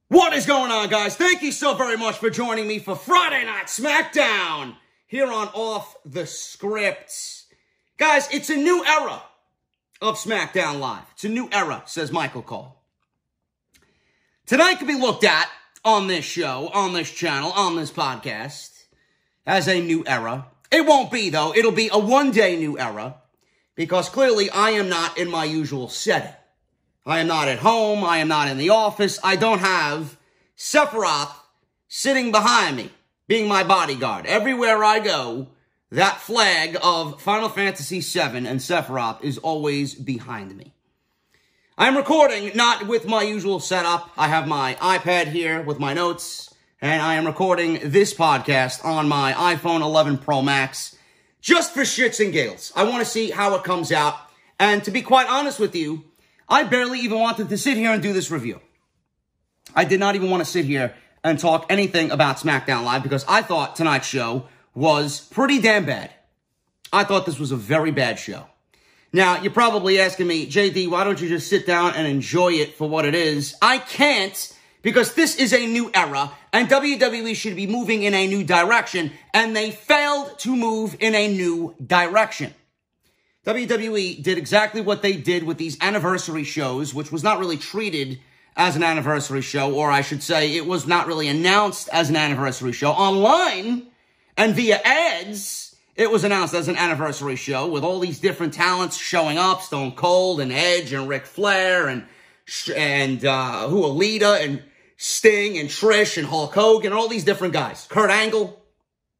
What is going on, guys? Thank you so very much for joining me for Friday Night Smackdown here on Off the Script. Guys, it's a new era of SmackDown Live. It's a new era, says Michael Cole. Tonight can be looked at on this show, on this channel, on this podcast as a new era. It won't be, though. It'll be a one-day new era because clearly I am not in my usual setting. I am not at home. I am not in the office. I don't have Sephiroth sitting behind me, being my bodyguard. Everywhere I go, that flag of Final Fantasy VII and Sephiroth is always behind me. I'm recording not with my usual setup. I have my iPad here with my notes, and I am recording this podcast on my iPhone 11 Pro Max just for shits and giggles. I want to see how it comes out, and to be quite honest with you, I barely even wanted to sit here and do this review. I did not even want to sit here and talk anything about SmackDown Live because I thought tonight's show was pretty damn bad. I thought this was a very bad show. Now, you're probably asking me, JD, why don't you just sit down and enjoy it for what it is? I can't because this is a new era and WWE should be moving in a new direction, and they failed to move in a new direction. WWE did exactly what they did with these anniversary shows, which was not really treated as an anniversary show, or I should say it was not really announced as an anniversary show. Online and via ads, it was announced as an anniversary show with all these different talents showing up, Stone Cold and Edge and Ric Flair and Alita and Sting and Trish and Hulk Hogan and all these different guys. Kurt Angle.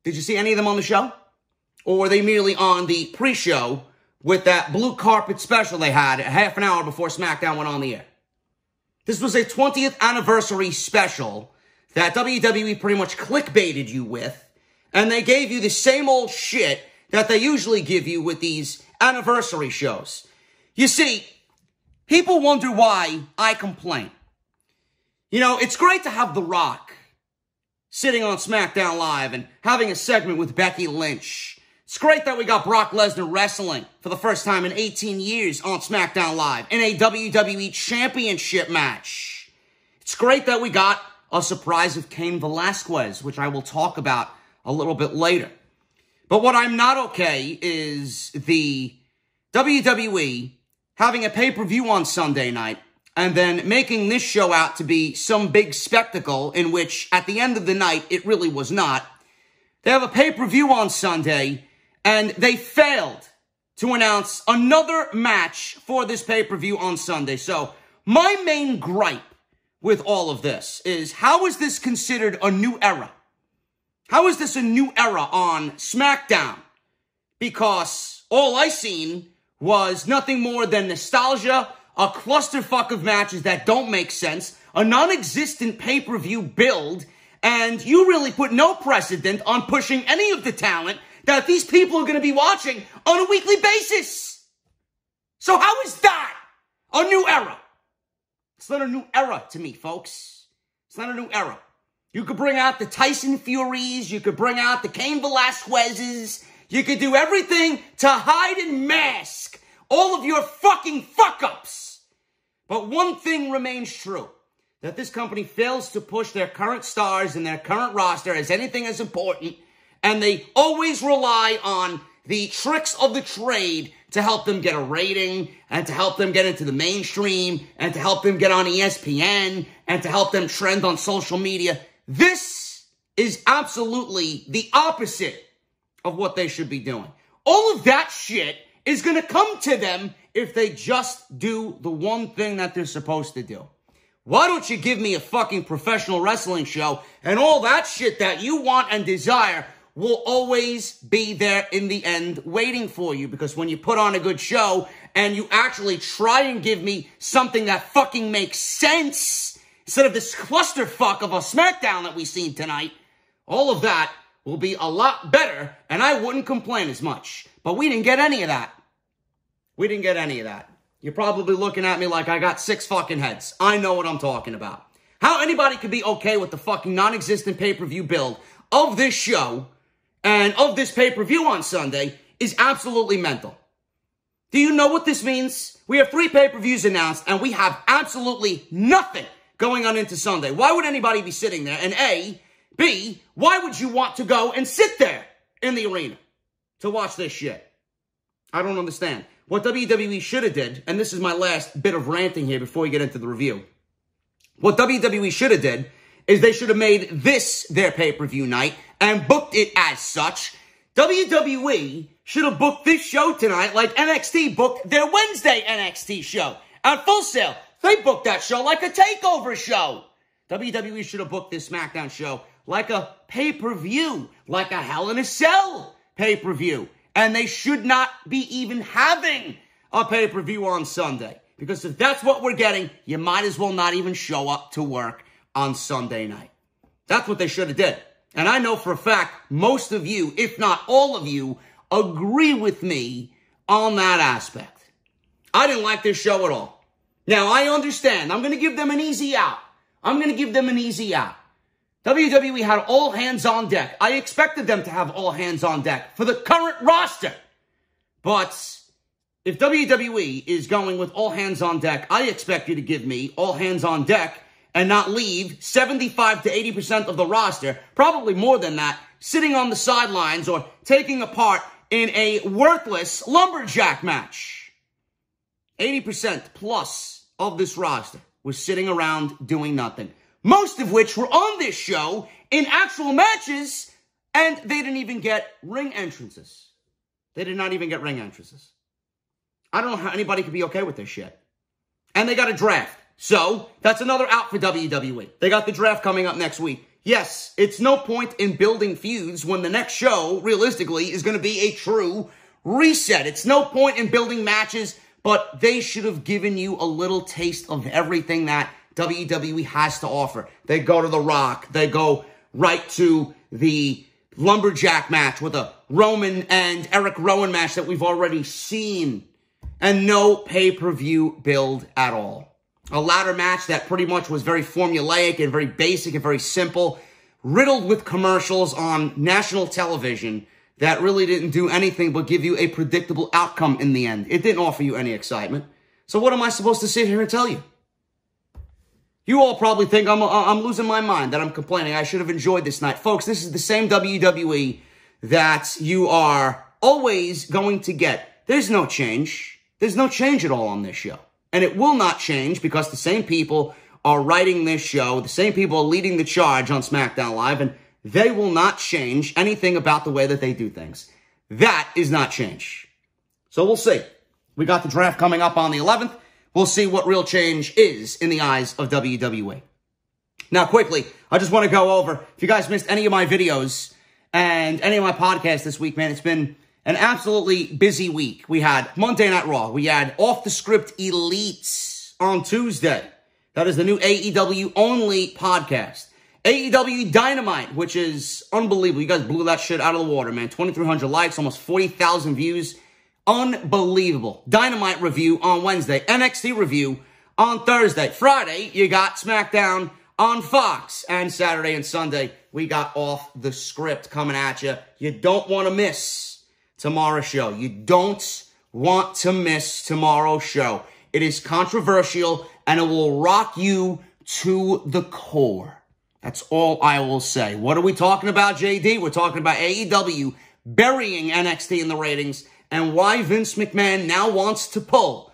Did you see any of them on the show? Or were they merely on the pre-show with that blue carpet special they had a half an hour before SmackDown went on the air? This was a 20th anniversary special that WWE pretty much clickbaited you with, and they gave you the same old shit that they usually give you with these anniversary shows. You see, people wonder why I complain. You know, it's great to have The Rock sitting on SmackDown Live and having a segment with Becky Lynch. It's great that we got Brock Lesnar wrestling for the first time in 18 years on SmackDown Live in a WWE Championship match. It's great that we got a surprise of Cain Velasquez, which I will talk about a little bit later. But what I'm not okay is the WWE having a pay-per-view on Sunday night and then making this show out to be some big spectacle in which, at the end of the night, it really was not. They have a pay-per-view on Sunday, and they failed to announce another match for this pay-per-view on Sunday. So my main gripe with all of this is, how is this considered a new era? How is this a new era on SmackDown? Because all I seen was nothing more than nostalgia, a clusterfuck of matches that don't make sense, a non-existent pay-per-view build, and you really put no precedent on pushing any of the talent that these people are going to be watching on a weekly basis. So how is that a new era? It's not a new era to me, folks. It's not a new era. You could bring out the Tyson Furies. You could bring out the Cain Velasquez's. You could do everything to hide and mask all of your fucking fuck-ups. But one thing remains true, that this company fails to push their current stars and their current roster as anything as important, and they always rely on the tricks of the trade to help them get a rating, and to help them get into the mainstream, and to help them get on ESPN, and to help them trend on social media. This is absolutely the opposite of what they should be doing. All of that shit is going to come to them if they just do the one thing that they're supposed to do. Why don't you give me a fucking professional wrestling show, and all that shit that you want and desire will always be there in the end waiting for you. Because when you put on a good show and you actually try and give me something that fucking makes sense instead of this clusterfuck of a SmackDown that we've seen tonight, all of that will be a lot better, and I wouldn't complain as much. But we didn't get any of that. We didn't get any of that. You're probably looking at me like I got 6 fucking heads. I know what I'm talking about. How anybody could be okay with the fucking non-existent pay-per-view build of this show and of this pay-per-view on Sunday is absolutely mental. Do you know what this means? We have 3 pay-per-views announced, and we have absolutely nothing going on into Sunday? Why would anybody be sitting there? And A, B, why would you want to go and sit there in the arena to watch this shit? I don't understand. What WWE should have did, and this is my last bit of ranting here before we get into the review. What WWE should have did is they should have made this their pay-per-view night and booked it as such. WWE should have booked this show tonight like NXT booked their Wednesday NXT show at Full Sail. They booked that show like a takeover show. WWE should have booked this SmackDown show like a pay-per-view, like a Hell in a Cell pay-per-view. And they should not be even having a pay-per-view on Sunday. Because if that's what we're getting, you might as well not even show up to work on Sunday night. That's what they should have did. And I know for a fact, most of you, if not all of you, agree with me on that aspect. I didn't like this show at all. Now, I understand. I'm going to give them an easy out. WWE had all hands on deck. I expected them to have all hands on deck for the current roster. But if WWE is going with all hands on deck, I expect you to give me all hands on deck and not leave 75 to 80% of the roster, probably more than that, sitting on the sidelines or taking a part in a worthless lumberjack match. 80% plus of this roster was sitting around doing nothing. Most of which were on this show in actual matches, and they didn't even get ring entrances. They did not even get ring entrances. I don't know how anybody could be okay with this shit. And they got a draft. So, that's another out for WWE. They got the draft coming up next week. Yes, it's no point in building feuds when the next show, realistically, is going to be a true reset. It's no point in building matches, but they should have given you a little taste of everything that WWE has to offer. They go to The Rock. They go right to the lumberjack match with a Roman and Eric Rowan match that we've already seen. And no pay-per-view build at all. A ladder match that pretty much was very formulaic and very basic and very simple, riddled with commercials on national television that really didn't do anything but give you a predictable outcome in the end. It didn't offer you any excitement. So what am I supposed to sit here and tell you? You all probably think I'm losing my mind, that I'm complaining. I should have enjoyed this night. Folks, this is the same WWE that you are always going to get. There's no change. There's no change at all on this show. And it will not change because the same people are writing this show. The same people are leading the charge on SmackDown Live. And they will not change anything about the way that they do things. That is not change. So we'll see. We got the draft coming up on the 11th. We'll see what real change is in the eyes of WWE. Now, quickly, I just want to go over, if you guys missed any of my videos and any of my podcasts this week, man, it's been an absolutely busy week. We had Monday Night Raw. We had Off the Script Elites on Tuesday. That is the new AEW only podcast. AEW Dynamite, which is unbelievable. You guys blew that shit out of the water, man. 2,300 likes, almost 40,000 views. Unbelievable. Dynamite review on Wednesday. NXT review on Thursday. Friday, you got SmackDown on Fox. And Saturday and Sunday, we got Off the Script coming at you. You don't want to miss tomorrow's show. You don't want to miss tomorrow's show. It is controversial, and it will rock you to the core. That's all I will say. What are we talking about, JD? We're talking about AEW burying NXT in the ratings and why Vince McMahon now wants to pull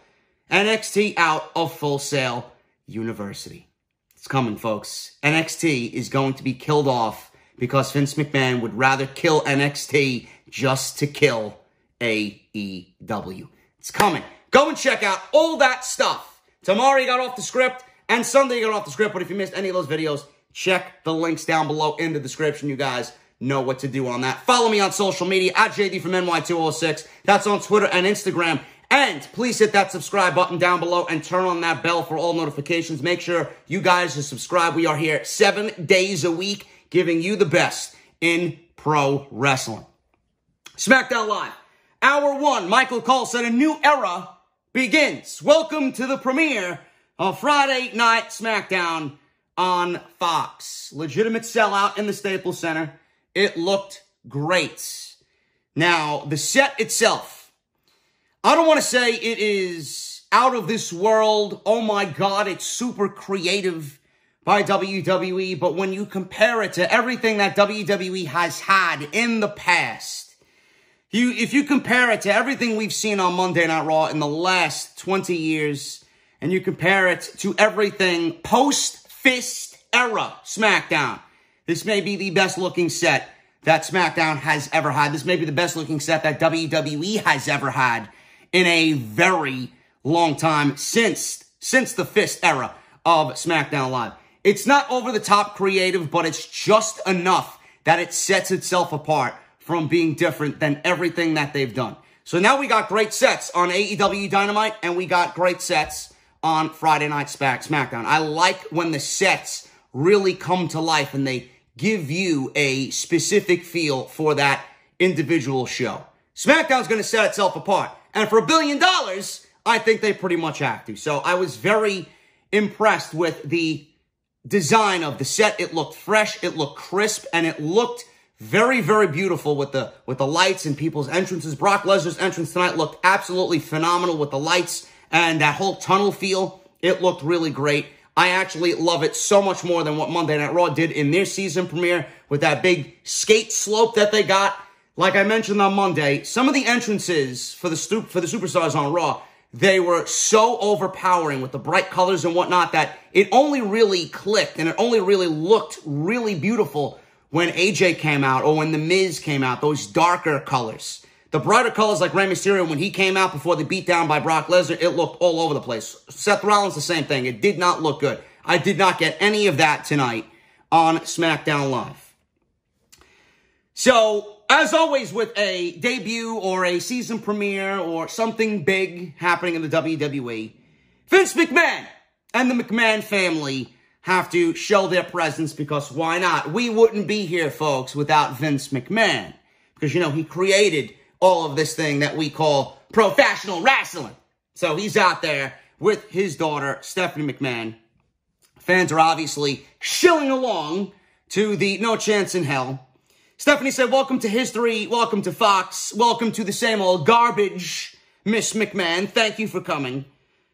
NXT out of Full Sail University. It's coming, folks. NXT is going to be killed off because Vince McMahon would rather kill NXT just to kill AEW. It's coming. Go and check out all that stuff. Tomorrow you got Off the Script, and Sunday you got Off the Script. But if you missed any of those videos, check the links down below in the description. You guys know what to do on that. Follow me on social media at JD from NY206. That's on Twitter and Instagram. And please hit that subscribe button down below and turn on that bell for all notifications. Make sure you guys are subscribed. We are here 7 days a week, giving you the best in pro wrestling. SmackDown Live. Hour 1, Michael Cole said a new era begins. Welcome to the premiere of Friday Night SmackDown on Fox. Legitimate sellout in the Staples Center. It looked great. Now, the set itself, I don't want to say it is out of this world. Oh my God, it's super creative. by WWE, but when you compare it to everything that WWE has had in the past, if you compare it to everything we've seen on Monday Night Raw in the last 20 years, and you compare it to everything post-Fist era SmackDown, this may be the best looking set that SmackDown has ever had. This may be the best looking set that WWE has ever had in a very long time since the Fist era of SmackDown Live. It's not over-the-top creative, but it's just enough that it sets itself apart from being different than everything that they've done. So now we got great sets on AEW Dynamite, and we got great sets on Friday Night SmackDown. I like when the sets really come to life and they give you a specific feel for that individual show. SmackDown's going to set itself apart. And for $1 billion, I think they pretty much have to. So I was very impressed with the design of the set. It looked fresh, it looked crisp, and it looked very, very beautiful with the lights and people's entrances. Brock Lesnar's entrance tonight looked absolutely phenomenal with the lights and that whole tunnel feel. It looked really great. I actually love it so much more than what Monday Night Raw did in their season premiere with that big skate slope that they got. Like I mentioned on Monday, some of the entrances for the superstars on Raw, they were so overpowering with the bright colors and whatnot that it only really clicked and it only really looked really beautiful when AJ came out or when The Miz came out, those darker colors. The brighter colors like Rey Mysterio, when he came out before the beatdown by Brock Lesnar, it looked all over the place. Seth Rollins, the same thing. It did not look good. I did not get any of that tonight on SmackDown Live. So, as always with a debut or a season premiere or something big happening in the WWE, Vince McMahon and the McMahon family have to show their presence because why not? We wouldn't be here, folks, without Vince McMahon. Because, you know, he created all of this thing that we call professional wrestling. So he's out there with his daughter, Stephanie McMahon. Fans are obviously shilling along to the No Chance in Hell. Stephanie said, welcome to history, welcome to Fox, welcome to the same old garbage, Miss McMahon. Thank you for coming.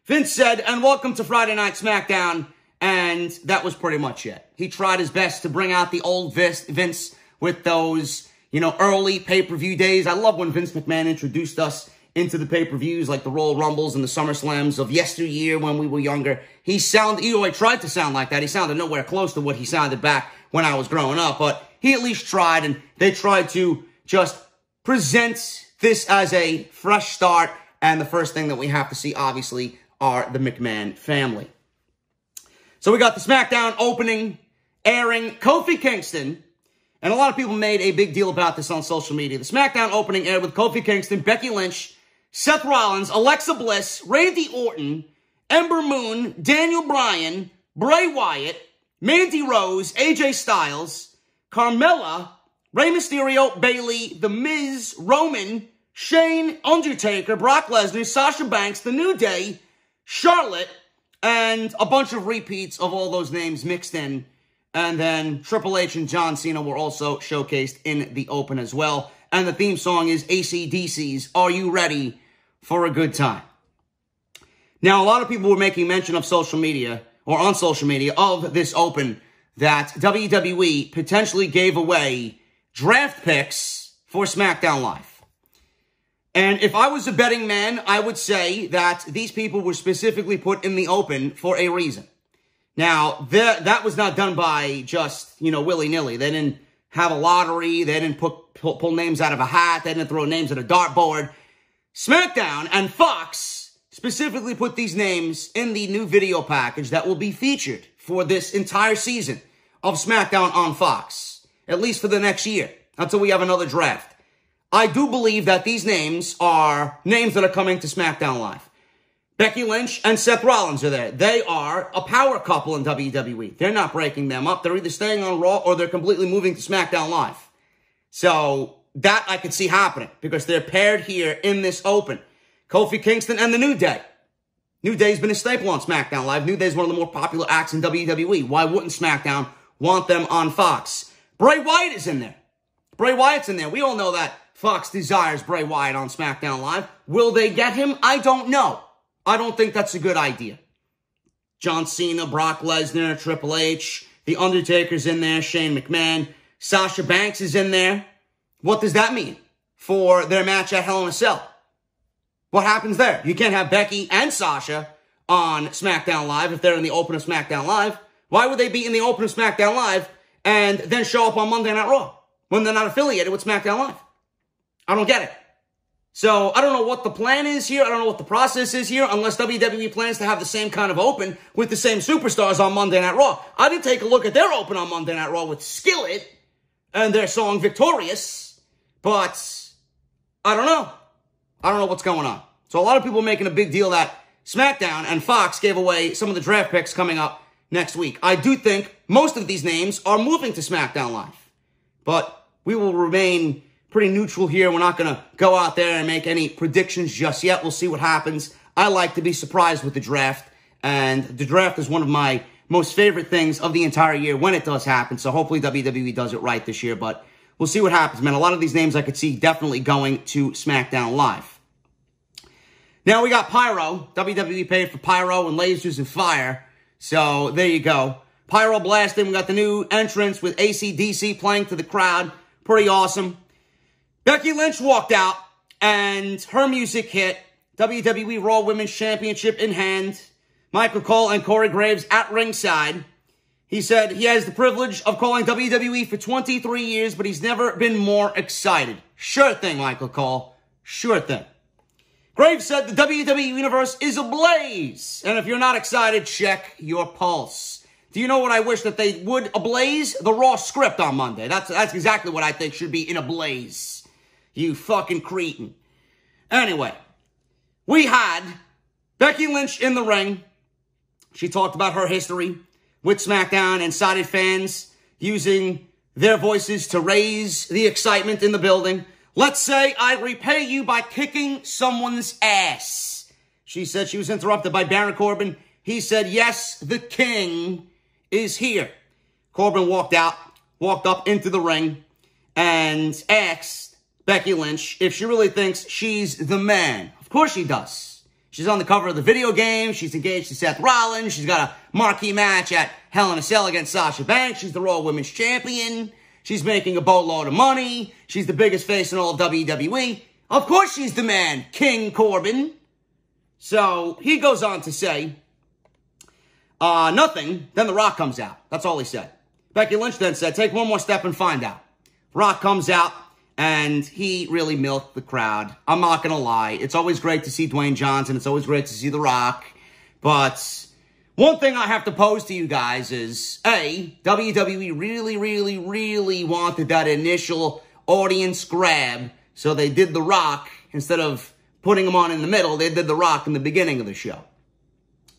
Vince said, and welcome to Friday Night SmackDown. And that was pretty much it. He tried his best to bring out the old Vince with those, you know, early pay-per-view days. I love when Vince McMahon introduced us into the pay-per-views like the Royal Rumbles and the SummerSlams of yesteryear when we were younger. He always tried to sound like that. He sounded nowhere close to what he sounded back when I was growing up, but he at least tried, and they tried to just present this as a fresh start, and the first thing that we have to see, obviously, are the McMahon family. So we got the SmackDown opening, airing Kofi Kingston, and a lot of people made a big deal about this on social media. The SmackDown opening aired with Kofi Kingston, Becky Lynch, Seth Rollins, Alexa Bliss, Randy Orton, Ember Moon, Daniel Bryan, Bray Wyatt, Mandy Rose, AJ Styles, Carmella, Rey Mysterio, Bayley, The Miz, Roman, Shane, Undertaker, Brock Lesnar, Sasha Banks, The New Day, Charlotte, and a bunch of repeats of all those names mixed in. And then Triple H and John Cena were also showcased in the open as well. And the theme song is AC/DC's Are You Ready for a Good Time? Now, a lot of people were making mention of social media, or on social media, of this open, that WWE potentially gave away draft picks for SmackDown Live. And if I was a betting man, I would say that these people were specifically put in the open for a reason. Now, that was not done by just, you know, willy-nilly. They didn't have a lottery. They didn't pull names out of a hat. They didn't throw names at a dartboard. SmackDown and Fox specifically put these names in the new video package that will be featured for this entire season of SmackDown on Fox, at least for the next year, until we have another draft. I do believe that these names are names that are coming to SmackDown Live. Becky Lynch and Seth Rollins are there. They are a power couple in WWE. They're not breaking them up. They're either staying on Raw or they're completely moving to SmackDown Live. So that I could see happening because they're paired here in this open. Kofi Kingston and the New Day. New Day's been a staple on SmackDown Live. New Day's one of the more popular acts in WWE. Why wouldn't SmackDown want them on Fox? Bray Wyatt is in there. Bray Wyatt's in there. We all know that Fox desires Bray Wyatt on SmackDown Live. Will they get him? I don't know. I don't think that's a good idea. John Cena, Brock Lesnar, Triple H, The Undertaker's in there, Shane McMahon, Sasha Banks is in there. What does that mean for their match at Hell in a Cell? What happens there? You can't have Becky and Sasha on SmackDown Live if they're in the open of SmackDown Live. Why would they be in the open of SmackDown Live and then show up on Monday Night Raw when they're not affiliated with SmackDown Live? I don't get it. So I don't know what the plan is here. I don't know what the process is here unless WWE plans to have the same kind of open with the same superstars on Monday Night Raw. I did take a look at their open on Monday Night Raw with Skillet and their song Victorious, but I don't know. I don't know what's going on. So a lot of people are making a big deal that SmackDown and Fox gave away some of the draft picks coming up next week. I do think most of these names are moving to SmackDown Live, but we will remain pretty neutral here. We're not going to go out there and make any predictions just yet. We'll see what happens. I like to be surprised with the draft, and the draft is one of my most favorite things of the entire year when it does happen, so hopefully WWE does it right this year, but we'll see what happens, man. A lot of these names I could see definitely going to SmackDown Live. Now we got Pyro. WWE paid for Pyro and lasers and fire, so there you go. Pyro blasting. We got the new entrance with AC/DC playing to the crowd. Pretty awesome. Becky Lynch walked out, and her music hit. WWE Raw Women's Championship in hand. Michael Cole and Corey Graves at ringside. He said he has the privilege of calling WWE for 23 years, but he's never been more excited. Sure thing, Michael Cole. Sure thing. Graves said the WWE Universe is ablaze. And if you're not excited, check your pulse. Do you know what I wish that they would ablaze? The Raw script on Monday. That's exactly what I think should be in a blaze. You fucking cretin. Anyway, we had Becky Lynch in the ring. She talked about her history with SmackDown and cited fans using their voices to raise the excitement in the building. Let's say I repay you by kicking someone's ass. She said she was interrupted by Baron Corbin. He said, yes, the king is here. Corbin walked up into the ring and asked Becky Lynch if she really thinks she's the man. Of course she does. She's on the cover of the video game. She's engaged to Seth Rollins. She's got a marquee match at Hell in a Cell against Sasha Banks. She's the Raw Women's Champion. She's making a boatload of money. She's the biggest face in all of WWE. Of course she's the man, King Corbin. So he goes on to say, nothing. Then The Rock comes out. That's all he said. Becky Lynch then said, take one more step and find out. Rock comes out. And he really milked the crowd. I'm not going to lie. It's always great to see Dwayne Johnson. It's always great to see The Rock. But one thing I have to pose to you guys is, A, WWE really wanted that initial audience grab. So they did The Rock. Instead of putting him on in the middle, they did The Rock in the beginning of the show.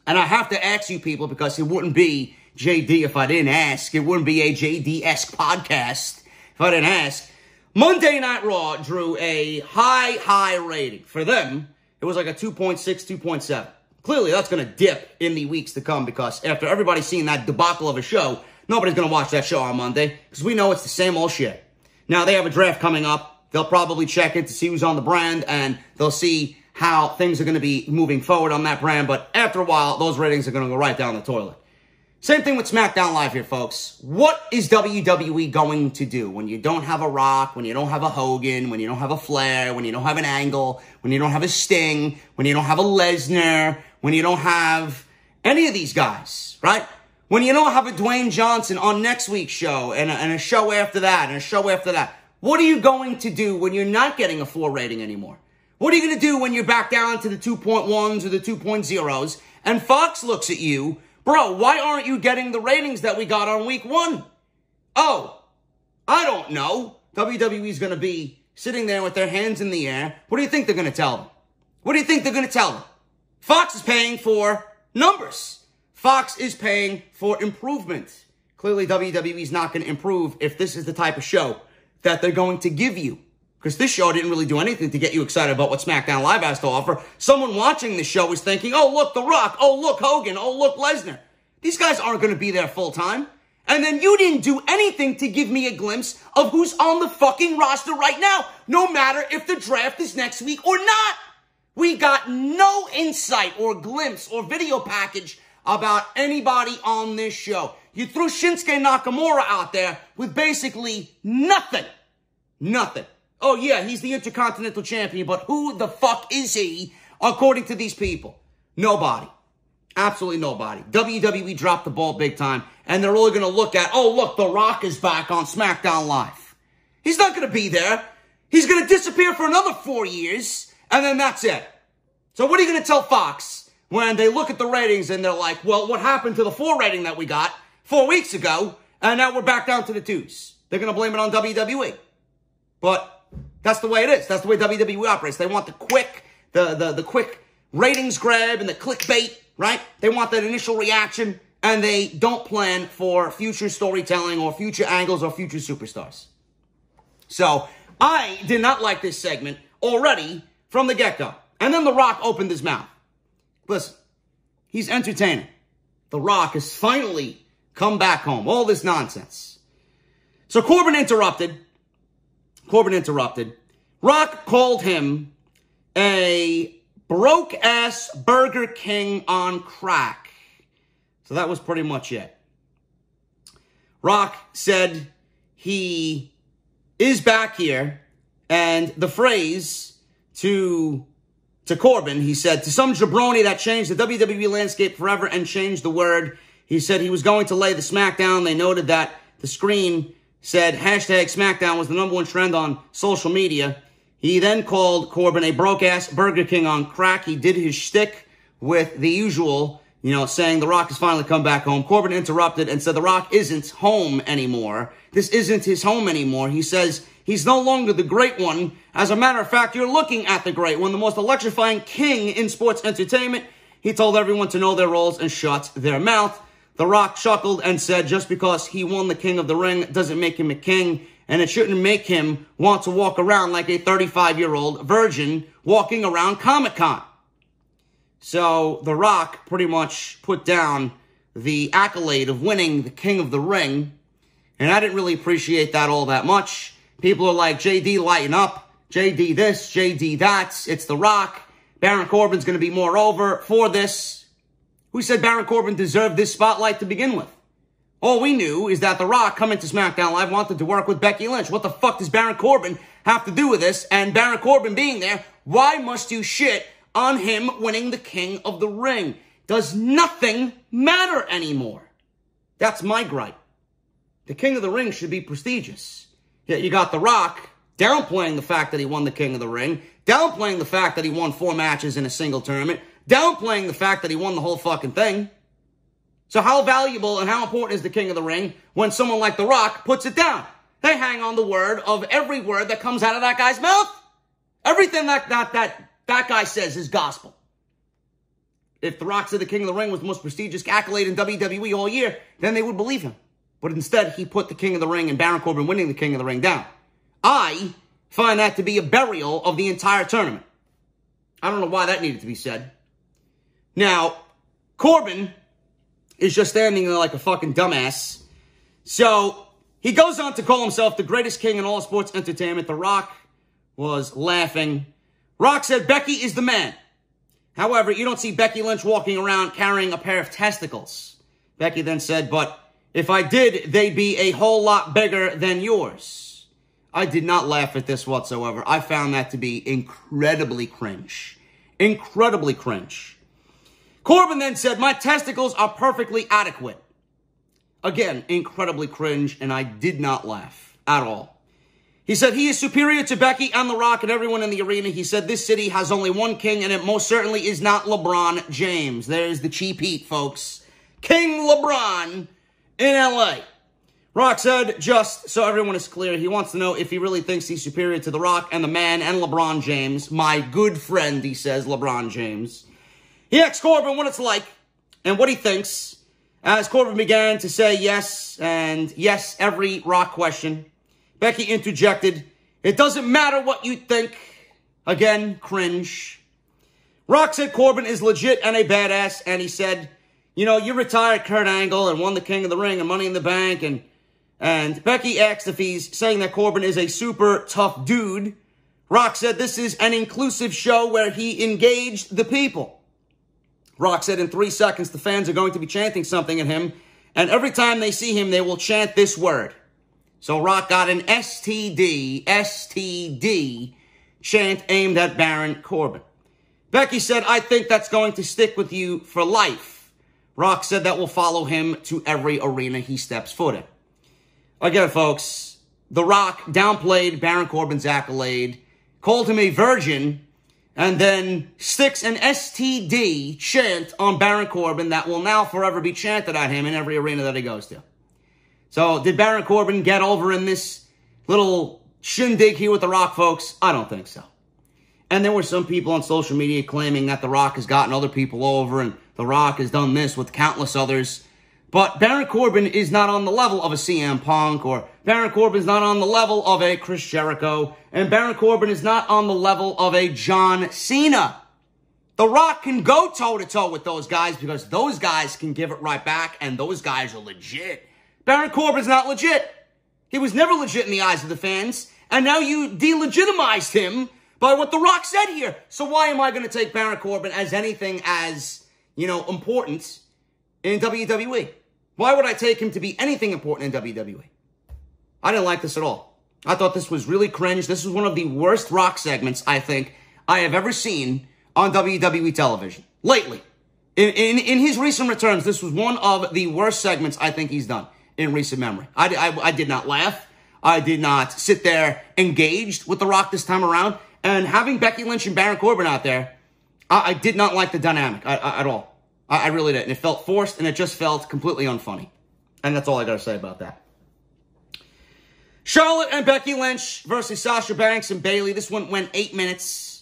And I have to ask you people, because it wouldn't be JD if I didn't ask. It wouldn't be a JD-esque podcast if I didn't ask. Monday Night Raw drew a high rating. For them, it was like a 2.6, 2.7. Clearly, that's going to dip in the weeks to come because after everybody's seen that debacle of a show, nobody's going to watch that show on Monday because we know it's the same old shit. Now, they have a draft coming up. They'll probably check it to see who's on the brand, and they'll see how things are going to be moving forward on that brand. But after a while, those ratings are going to go right down the toilet. Same thing with SmackDown Live here, folks. What is WWE going to do when you don't have a Rock, when you don't have a Hogan, when you don't have a Flair, when you don't have an Angle, when you don't have a Sting, when you don't have a Lesnar, when you don't have any of these guys, right? When you don't have a Dwayne Johnson on next week's show and a show after that and a show after that. What are you going to do when you're not getting a 4 rating anymore? What are you going to do when you're back down to the 2.1s or the 2.0s and Fox looks at you? Bro, why aren't you getting the ratings that we got on week 1? Oh, I don't know. WWE's going to be sitting there with their hands in the air. What do you think they're going to tell them? What do you think they're going to tell them? Fox is paying for numbers. Fox is paying for improvement. Clearly, WWE's not going to improve if this is the type of show that they're going to give you. Because this show didn't really do anything to get you excited about what SmackDown Live has to offer. Someone watching the show is thinking, oh, look, The Rock. Oh, look, Hogan. Oh, look, Lesnar. These guys aren't going to be there full time. And then you didn't do anything to give me a glimpse of who's on the fucking roster right now, no matter if the draft is next week or not. We got no insight or glimpse or video package about anybody on this show. You threw Shinsuke Nakamura out there with basically nothing. Nothing. Oh, yeah, he's the Intercontinental Champion, but who the fuck is he, according to these people? Nobody. Absolutely nobody. WWE dropped the ball big time, and they're only going to look at, oh, look, The Rock is back on SmackDown Live. He's not going to be there. He's going to disappear for another 4 years, and then that's it. So what are you going to tell Fox when they look at the ratings and they're like, well, what happened to the 4 rating that we got 4 weeks ago, and now we're back down to the 2s? They're going to blame it on WWE. But that's the way it is. That's the way WWE operates. They want the quick, the quick ratings grab and the clickbait, right? They want that initial reaction, and they don't plan for future storytelling or future angles or future superstars. So I did not like this segment already from the get-go. And then The Rock opened his mouth. Listen, he's entertaining. The Rock has finally come back home. All this nonsense. So Corbin interrupted. Rock called him a broke-ass Burger King on crack. So that was pretty much it. Rock said he is back here, and the phrase to Corbin, he said, to some jabroni that changed the WWE landscape forever and changed the word. He said he was going to lay the smackdown. They noted that the screen said hashtag SmackDown was the #1 trend on social media. He then called Corbin a broke-ass Burger King on crack. He did his shtick with the usual, saying The Rock has finally come back home. Corbin interrupted and said The Rock isn't home anymore. This isn't his home anymore. He says he's no longer the great one. As a matter of fact, you're looking at the great one, the most electrifying king in sports entertainment. He told everyone to know their roles and shut their mouth. The Rock chuckled and said just because he won the King of the Ring doesn't make him a king, and it shouldn't make him want to walk around like a 35-year-old virgin walking around Comic-Con. So The Rock pretty much put down the accolade of winning the King of the Ring, and I didn't really appreciate that all that much. People are like, JD, lighten up. JD this, JD that. It's The Rock. Baron Corbin's going to be more over for this. Who said Baron Corbin deserved this spotlight to begin with? All we knew is that The Rock, coming to SmackDown Live, wanted to work with Becky Lynch. What the fuck does Baron Corbin have to do with this? And Baron Corbin being there, why must you shit on him winning the King of the Ring? Does nothing matter anymore? That's my gripe. The King of the Ring should be prestigious. Yet you got The Rock downplaying the fact that he won the King of the Ring, downplaying the fact that he won 4 matches in a single tournament, downplaying the fact that he won the whole fucking thing. So how valuable and how important is the King of the Ring when someone like The Rock puts it down? They hang on the word of every word that comes out of that guy's mouth. Everything that guy says is gospel. If The Rock said the King of the Ring was the most prestigious accolade in WWE all year, then they would believe him. But instead, he put the King of the Ring and Baron Corbin winning the King of the Ring down. I find that to be a burial of the entire tournament. I don't know why that needed to be said. Now, Corbin is just standing there like a fucking dumbass. So, he goes on to call himself the greatest king in all sports entertainment. The Rock was laughing. Rock said Becky is the man. However, you don't see Becky Lynch walking around carrying a pair of testicles. Becky then said, but if I did, they'd be a whole lot bigger than yours. I did not laugh at this whatsoever. I found that to be incredibly cringe. Incredibly cringe. Corbin then said, my testicles are perfectly adequate. Again, incredibly cringe, and I did not laugh at all. He said he is superior to Becky and The Rock and everyone in the arena. He said this city has only one king, and it most certainly is not LeBron James. There's the cheap heat, folks. King LeBron in LA. Rock said, just so everyone is clear, he wants to know if he really thinks he's superior to The Rock and the man and LeBron James. My good friend, he says, LeBron James. He asked Corbin what it's like and what he thinks. As Corbin began to say yes and yes every Rock question, Becky interjected, it doesn't matter what you think. Again, cringe. Rock said Corbin is legit and a badass, and he said, you know, you retired Kurt Angle and won the King of the Ring and Money in the Bank, and Becky asked if he's saying that Corbin is a super tough dude. Rock said this is an inclusive show where he engaged the people. Rock said in 3 seconds, the fans are going to be chanting something at him, and every time they see him, they will chant this word. So Rock got an STD chant aimed at Baron Corbin. Becky said, I think that's going to stick with you for life. Rock said that will follow him to every arena he steps foot in. Again, folks, The Rock downplayed Baron Corbin's accolade, called him a virgin, and then sticks an STD chant on Baron Corbin that will now forever be chanted at him in every arena that he goes to. So, did Baron Corbin get over in this little shindig here with The Rock, folks? I don't think so. And there were some people on social media claiming that The Rock has gotten other people over and The Rock has done this with countless others. But Baron Corbin is not on the level of a CM Punk, or Baron Corbin is not on the level of a Chris Jericho, and Baron Corbin is not on the level of a John Cena. The Rock can go toe-to-toe with those guys because those guys can give it right back, and those guys are legit. Baron Corbin's not legit. He was never legit in the eyes of the fans, and now you delegitimized him by what The Rock said here. So why am I going to take Baron Corbin as anything as, important in WWE? Why would I take him to be anything important in WWE? I didn't like this at all. I thought this was really cringe. This was one of the worst Rock segments, I think, I have ever seen on WWE television. Lately. In his recent returns, this was one of the worst segments I think he's done in recent memory. I did not laugh. I did not sit there engaged with The Rock this time around. And having Becky Lynch and Baron Corbin out there, I did not like the dynamic at all. I really did. And it felt forced, and it just felt completely unfunny. And that's all I got to say about that. Charlotte and Becky Lynch versus Sasha Banks and Bayley. This one went 8 minutes.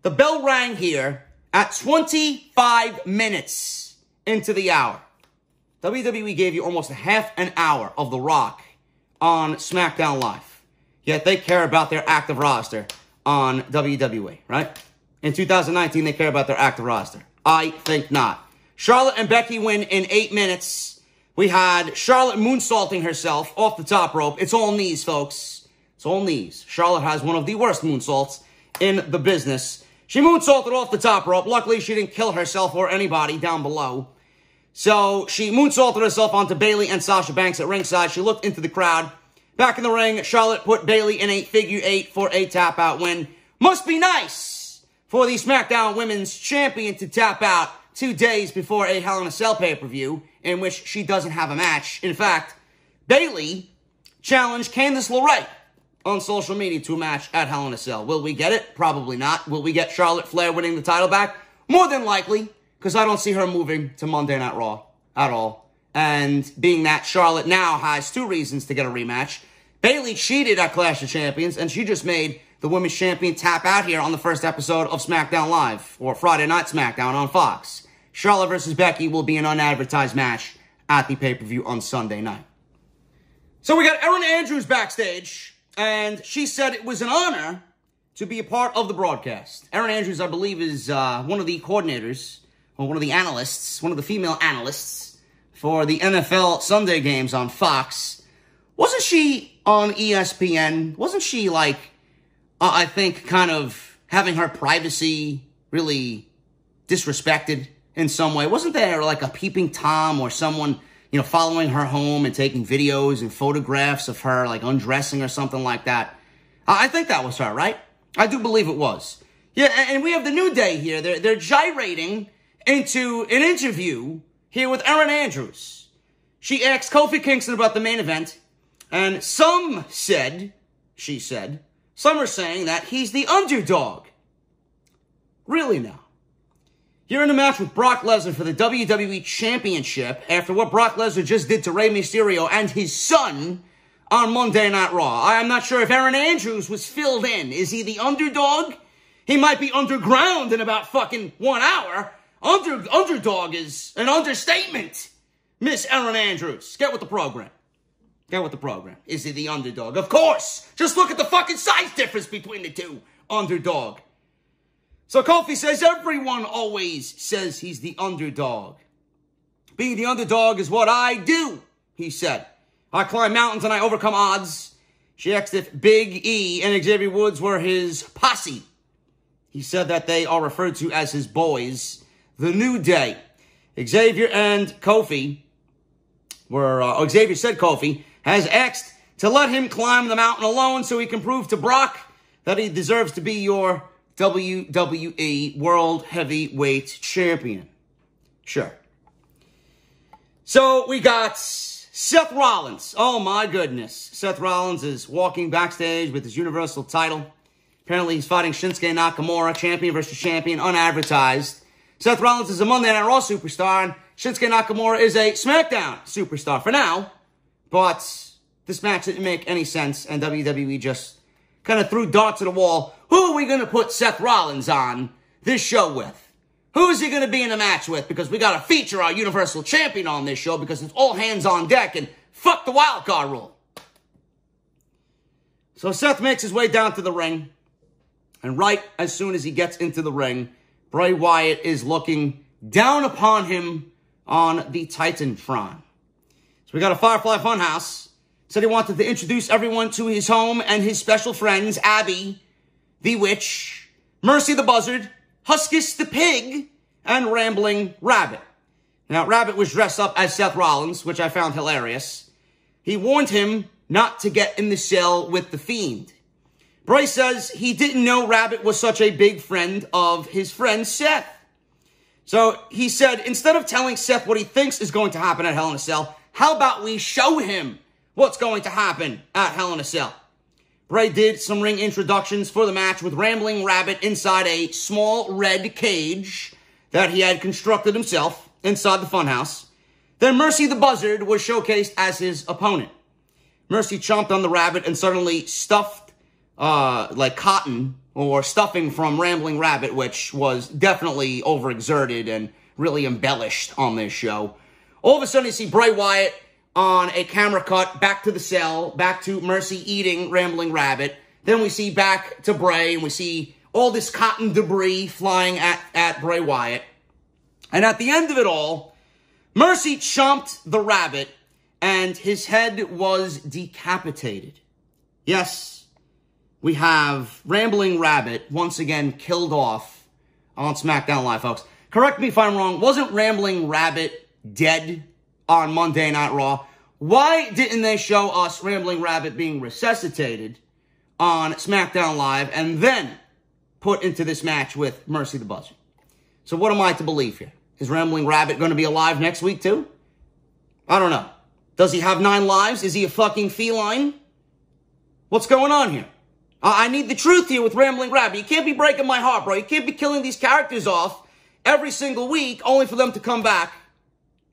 The bell rang here at 25 minutes into the hour. WWE gave you almost a half an hour of The Rock on SmackDown Live. Yet they care about their active roster on WWE, right? In 2019, they care about their active roster. I think not. Charlotte and Becky win in 8 minutes. We had Charlotte moonsaulting herself off the top rope. It's all knees, folks. It's all knees. Charlotte has one of the worst moonsaults in the business. She moonsaulted off the top rope. Luckily, she didn't kill herself or anybody down below. So she moonsaulted herself onto Bayley and Sasha Banks at ringside. She looked into the crowd. Back in the ring, Charlotte put Bayley in a figure 8 for a tap-out win. Must be nice for the SmackDown Women's Champion to tap out 2 days before a Hell in a Cell pay-per-view in which she doesn't have a match. In fact, Bayley challenged Candice LeRae on social media to a match at Hell in a Cell. Will we get it? Probably not. Will we get Charlotte Flair winning the title back? More than likely, because I don't see her moving to Monday Night Raw at all. And being that Charlotte now has 2 reasons to get a rematch. Bayley cheated at Clash of Champions, and she just made the Women's Champion tap out here on the first episode of SmackDown Live, or Friday Night SmackDown on Fox. Charlotte versus Becky will be an unadvertised match at the pay-per-view on Sunday night. So we got Erin Andrews backstage, and she said it was an honor to be a part of the broadcast. Erin Andrews, I believe, is one of the coordinators, or one of the analysts, one of the female analysts for the NFL Sunday games on Fox. Wasn't she on ESPN? Wasn't she, I think, kind of having her privacy really disrespected in some way? Wasn't there, a peeping Tom or someone, following her home and taking videos and photographs of her, undressing or something like that? I think that was her, right? I do believe it was. Yeah, and we have the New Day here. They're gyrating into an interview here with Erin Andrews. She asked Kofi Kingston about the main event, and some are saying that he's the underdog. Really now? You're in a match with Brock Lesnar for the WWE Championship after what Brock Lesnar just did to Rey Mysterio and his son on Monday Night Raw. I'm not sure if Erin Andrews was filled in. Is he the underdog? He might be underground in about fucking 1 hour. Underdog is an understatement. Miss Erin Andrews, get with the program. Get with the program. Is he the underdog? Of course. Just look at the fucking size difference between the two. Underdog. So Kofi says everyone always says he's the underdog. Being the underdog is what I do, he said. I climb mountains and I overcome odds. She asked if Big E and Xavier Woods were his posse. He said that they are referred to as his boys. the New Day. Xavier and Kofi Xavier said Kofi has asked to let him climb the mountain alone so he can prove to Brock that he deserves to be your WWE World Heavyweight Champion. Sure. So we got Seth Rollins. Oh my goodness. Seth Rollins is walking backstage with his Universal title. Apparently he's fighting Shinsuke Nakamura, champion versus champion, unadvertised. Seth Rollins is a Monday Night Raw superstar, and Shinsuke Nakamura is a SmackDown superstar for now. But this match didn't make any sense, and WWE just kind of threw darts at the wall. Who are we going to put Seth Rollins on this show with? Who is he going to be in a match with? Because we got to feature our Universal Champion on this show because it's all hands on deck and fuck the wild card rule. So Seth makes his way down to the ring. And right as soon as he gets into the ring, Bray Wyatt is looking down upon him on the Titantron. So we got a Firefly Funhouse. Said he wanted to introduce everyone to his home and his special friends, Abby, the Witch, Mercy the Buzzard, Huskus the Pig, and Rambling Rabbit. Now, Rabbit was dressed up as Seth Rollins, which I found hilarious. He warned him not to get in the cell with the Fiend. Bray says he didn't know Rabbit was such a big friend of his friend Seth. So he said, instead of telling Seth what he thinks is going to happen at Hell in a Cell, how about we show him what's going to happen at Hell in a Cell? Bray did some ring introductions for the match with Rambling Rabbit inside a small red cage that he had constructed himself inside the funhouse. Then Mercy the Buzzard was showcased as his opponent. Mercy chomped on the rabbit and suddenly stuffed like cotton or stuffing from Rambling Rabbit, which was definitely overexerted and really embellished on this show. All of a sudden you see Bray Wyatt on a camera cut, back to the cell, back to Mercy eating Rambling Rabbit. Then we see back to Bray, and we see all this cotton debris flying at Bray Wyatt. And at the end of it all, Mercy chomped the rabbit, and his head was decapitated. Yes, we have Rambling Rabbit once again killed off on SmackDown Live, folks. Correct me if I'm wrong, wasn't Rambling Rabbit dead on Monday Night Raw? Why didn't they show us Rambling Rabbit being resuscitated on SmackDown Live and then put into this match with Mercy the Buzzard? So what am I to believe here? Is Rambling Rabbit going to be alive next week too? I don't know. Does he have 9 lives? Is he a fucking feline? What's going on here? I need the truth here with Rambling Rabbit. You can't be breaking my heart, bro. You can't be killing these characters off every single week only for them to come back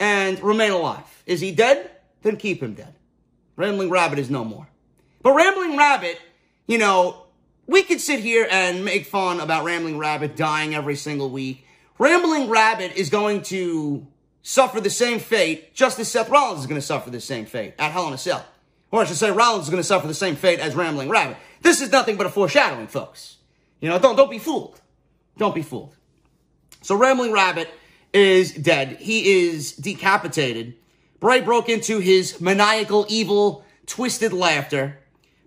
and remain alive. Is he dead? Then keep him dead. Rambling Rabbit is no more. But Rambling Rabbit, you know, we could sit here and make fun about Rambling Rabbit dying every single week. Rambling Rabbit is going to suffer the same fate, just as Seth Rollins is going to suffer the same fate at Hell in a Cell. Or I should say Rollins is going to suffer the same fate as Rambling Rabbit. This is nothing but a foreshadowing, folks. You know, don't be fooled. Don't be fooled. So Rambling Rabbit is dead. He is decapitated. Bray broke into his maniacal, evil, twisted laughter.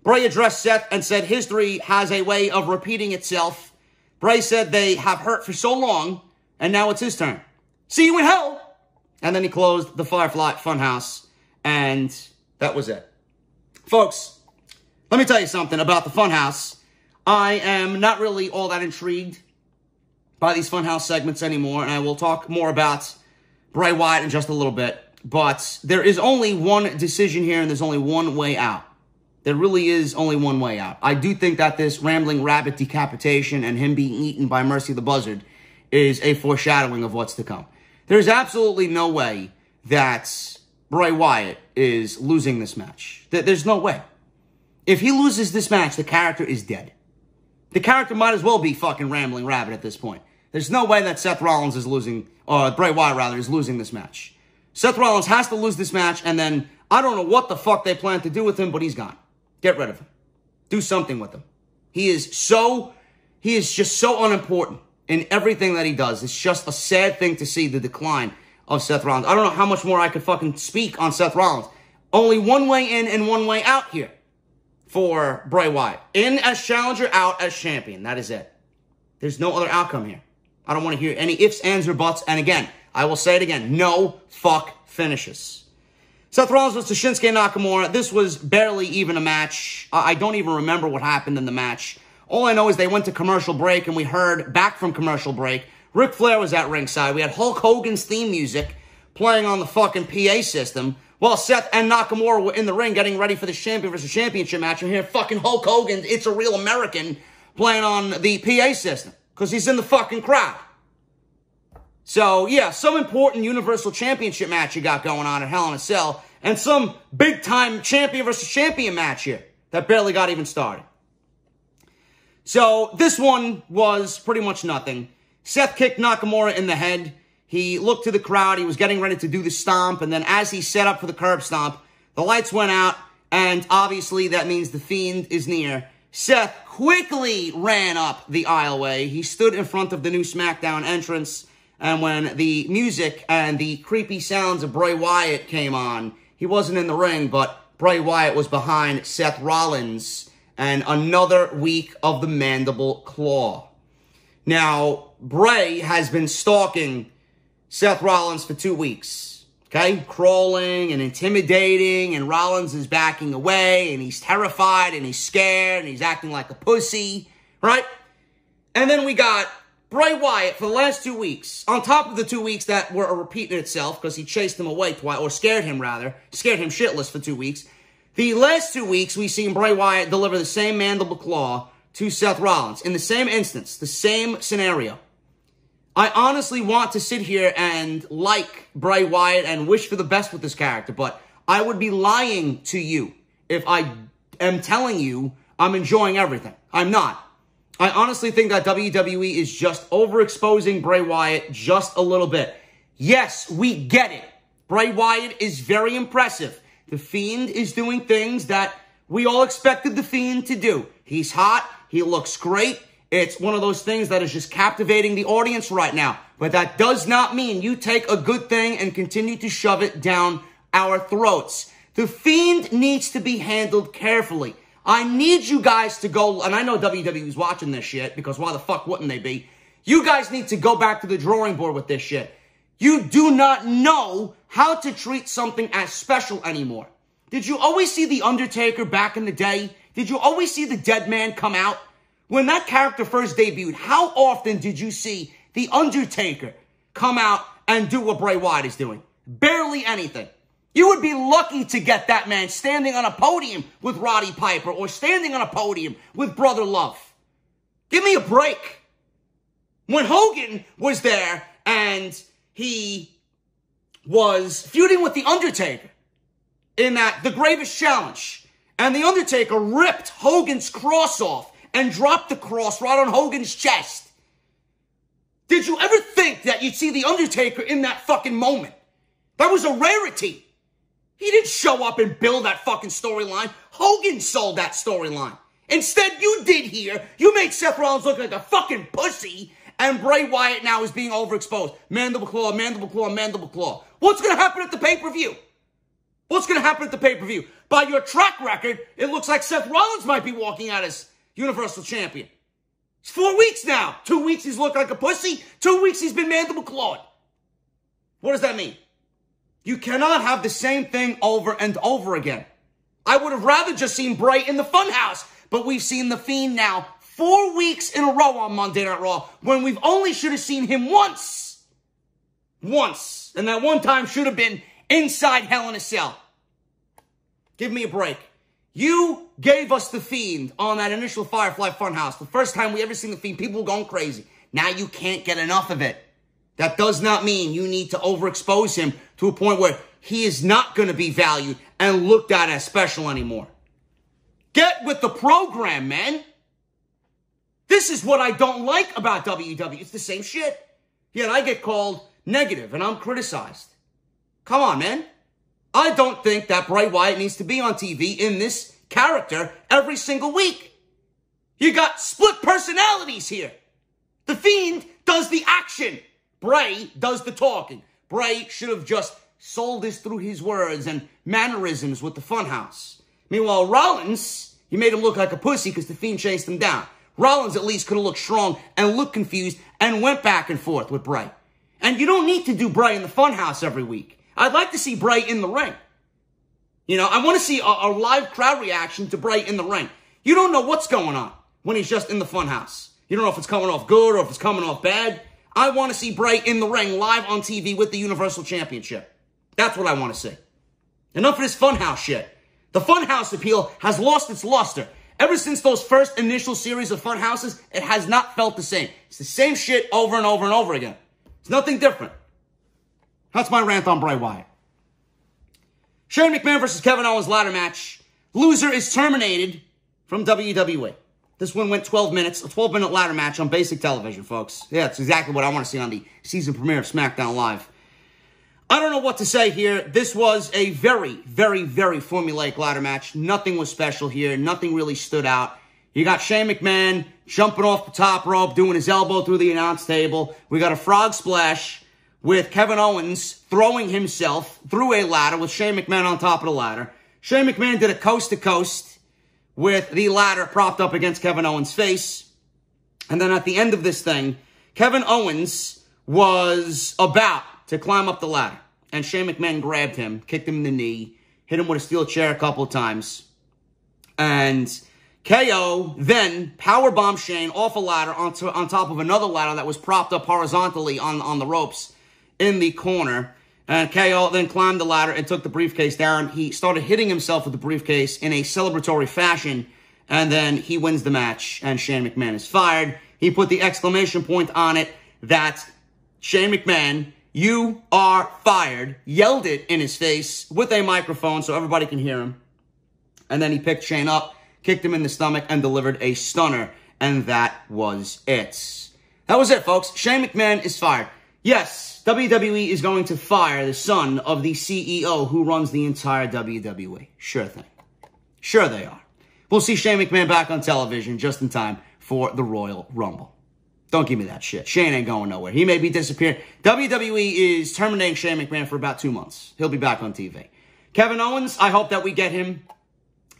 Bray addressed Seth and said history has a way of repeating itself. Bray said they have hurt for so long, and now it's his turn. See you in hell! And then he closed the Firefly Funhouse, and that was it. Folks, let me tell you something about the Funhouse. I am not really all that intrigued by these Funhouse segments anymore, and I will talk more about Bray Wyatt in just a little bit. But there is only one decision here, and there's only one way out. There really is only one way out. I do think that this Rambling Rabbit decapitation and him being eaten by Mercy the Buzzard is a foreshadowing of what's to come. There's absolutely no way that Bray Wyatt is losing this match. There's no way. If he loses this match, the character is dead. The character might as well be fucking Rambling Rabbit at this point. There's no way that Seth Rollins is losing, or Bray Wyatt rather, is losing this match. Seth Rollins has to lose this match, and then I don't know what the fuck they plan to do with him, but he's gone. Get rid of him. Do something with him. He is just so unimportant in everything that he does. It's just a sad thing to see the decline of Seth Rollins. I don't know how much more I could fucking speak on Seth Rollins. Only one way in and one way out here for Bray Wyatt. In as challenger, out as champion. That is it. There's no other outcome here. I don't want to hear any ifs, ands, or buts. And again, I will say it again, no fuck finishes. Seth Rollins versus Shinsuke Nakamura. This was barely even a match. I don't even remember what happened in the match. All I know is they went to commercial break, and we heard back from commercial break, Ric Flair was at ringside. We had Hulk Hogan's theme music playing on the fucking PA system while Seth and Nakamura were in the ring getting ready for the champion versus championship match. And here fucking Hulk Hogan, It's a Real American, playing on the PA system because he's in the fucking crowd. So, yeah, some important Universal Championship match you got going on at Hell in a Cell, and some big-time champion versus champion match here that barely got even started. So, this one was pretty much nothing. Seth kicked Nakamura in the head. He looked to the crowd. He was getting ready to do the stomp, and then as he set up for the curb stomp, the lights went out, and obviously that means the Fiend is near. Seth quickly ran up the aisleway. He stood in front of the new SmackDown entrance, and when the music and the creepy sounds of Bray Wyatt came on, he wasn't in the ring, but Bray Wyatt was behind Seth Rollins, and another week of the Mandible Claw. Now, Bray has been stalking Seth Rollins for 2 weeks, okay? Crawling and intimidating, and Rollins is backing away, and he's terrified, and he's scared, and he's acting like a pussy, right? And then we got Bray Wyatt for the last 2 weeks, on top of the 2 weeks that were a repeat in itself, because he chased him away twice, or scared him shitless for 2 weeks. The last 2 weeks, we've seen Bray Wyatt deliver the same Mandible Claw to Seth Rollins. In the same instance, the same scenario. I honestly want to sit here and like Bray Wyatt and wish for the best with this character, but I would be lying to you if I am telling you I'm enjoying everything. I'm not. I honestly think that WWE is just overexposing Bray Wyatt just a little bit. Yes, we get it. Bray Wyatt is very impressive. The Fiend is doing things that we all expected the Fiend to do. He's hot. He looks great. It's one of those things that is just captivating the audience right now. But that does not mean you take a good thing and continue to shove it down our throats. The Fiend needs to be handled carefully. I need you guys to go, and I know WWE is watching this shit, because why the fuck wouldn't they be? You guys need to go back to the drawing board with this shit. You do not know how to treat something as special anymore. Did you always see The Undertaker back in the day? Did you always see the Dead Man come out? When that character first debuted, how often did you see The Undertaker come out and do what Bray Wyatt is doing? Barely anything. You would be lucky to get that man standing on a podium with Roddy Piper or standing on a podium with Brother Love. Give me a break. When Hogan was there and he was feuding with The Undertaker in the Gravest Challenge, and The Undertaker ripped Hogan's cross off and dropped the cross right on Hogan's chest. Did you ever think that you'd see The Undertaker in that fucking moment? That was a rarity. He didn't show up and build that fucking storyline. Hogan sold that storyline. Instead, you did here. You made Seth Rollins look like a fucking pussy, and Bray Wyatt now is being overexposed. Mandible Claw, Mandible Claw, Mandible Claw. What's going to happen at the pay-per-view? What's going to happen at the pay-per-view? By your track record, it looks like Seth Rollins might be walking out as Universal Champion. It's 4 weeks now. 2 weeks he's looked like a pussy. 2 weeks he's been Mandible Clawed. What does that mean? You cannot have the same thing over and over again. I would have rather just seen Bray in the Funhouse, but we've seen The Fiend now 4 weeks in a row on Monday Night Raw, when we've only should have seen him once. Once. And that one time should have been inside Hell in a Cell. Give me a break. You gave us The Fiend on that initial Firefly Funhouse. The first time we ever seen The Fiend, people were going crazy. Now you can't get enough of it. That does not mean you need to overexpose him to a point where he is not going to be valued and looked at as special anymore. Get with the program, man. This is what I don't like about WWE. It's the same shit. Yet I get called negative and I'm criticized. Come on, man. I don't think that Bray Wyatt needs to be on TV in this character every single week. You got split personalities here. The Fiend does the action. Bray does the talking. Bray should have just sold this through his words and mannerisms with the Funhouse. Meanwhile, Rollins, he made him look like a pussy because the Fiend chased him down. Rollins at least could have looked strong and looked confused and went back and forth with Bray. And you don't need to do Bray in the Funhouse every week. I'd like to see Bray in the ring. You know, I want to see a live crowd reaction to Bray in the ring. You don't know what's going on when he's just in the Funhouse. You don't know if it's coming off good or if it's coming off bad. I want to see Bray in the ring live on TV with the Universal Championship. That's what I want to see. Enough of this Funhouse shit. The Funhouse appeal has lost its luster. Ever since those first initial series of Funhouses, it has not felt the same. It's the same shit over and over and over again. It's nothing different. That's my rant on Bray Wyatt. Shane McMahon versus Kevin Owens ladder match. Loser is terminated from WWE. This one went 12 minutes, a 12-minute ladder match on basic television, folks. Yeah, it's exactly what I want to see on the season premiere of SmackDown Live. I don't know what to say here. This was a very, very, very formulaic ladder match. Nothing was special here. Nothing really stood out. You got Shane McMahon jumping off the top rope, doing his elbow through the announce table. We got a frog splash with Kevin Owens throwing himself through a ladder with Shane McMahon on top of the ladder. Shane McMahon did a coast-to-coast with the ladder propped up against Kevin Owens' face. And then at the end of this thing, Kevin Owens was about to climb up the ladder. And Shane McMahon grabbed him, kicked him in the knee, hit him with a steel chair a couple of times. And KO then powerbombed Shane off a ladder on top of another ladder that was propped up horizontally on the ropes in the corner. And KO then climbed the ladder and took the briefcase down. He started hitting himself with the briefcase in a celebratory fashion. And then he wins the match. And Shane McMahon is fired. He put the exclamation point on it that Shane McMahon, you are fired. Yelled it in his face with a microphone so everybody can hear him. And then he picked Shane up, kicked him in the stomach, and delivered a stunner. And that was it. That was it, folks. Shane McMahon is fired. Yes, WWE is going to fire the son of the CEO who runs the entire WWE. Sure thing. Sure they are. We'll see Shane McMahon back on television just in time for the Royal Rumble. Don't give me that shit. Shane ain't going nowhere. He may be disappearing. WWE is terminating Shane McMahon for about 2 months. He'll be back on TV. Kevin Owens, I hope that we get him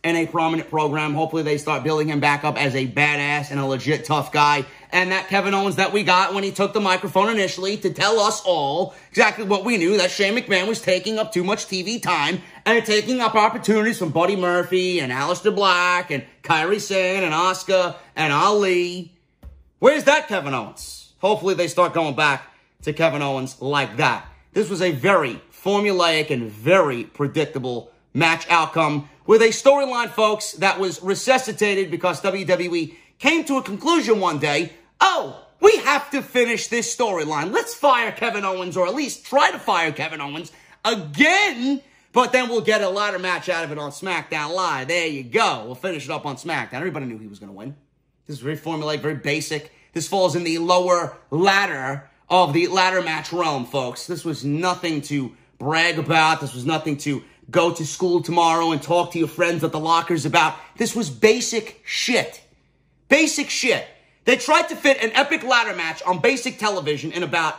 in a prominent program. Hopefully they start building him back up as a badass and a legit tough guy. And that Kevin Owens that we got when he took the microphone initially to tell us all exactly what we knew, that Shane McMahon was taking up too much TV time and taking up opportunities from Buddy Murphy and Aleister Black and Kairi Sane and Asuka and Ali. Where's that Kevin Owens? Hopefully they start going back to Kevin Owens like that. This was a very formulaic and very predictable match outcome with a storyline, folks, that was resuscitated because WWE came to a conclusion one day. Oh, we have to finish this storyline. Let's fire Kevin Owens, or at least try to fire Kevin Owens again, but then we'll get a ladder match out of it on SmackDown Live. There you go. We'll finish it up on SmackDown. Everybody knew he was going to win. This is very formulaic, very basic. This falls in the lower ladder of the ladder match realm, folks. This was nothing to brag about. This was nothing to go to school tomorrow and talk to your friends at the lockers about. This was basic shit. Basic shit. They tried to fit an epic ladder match on basic television in about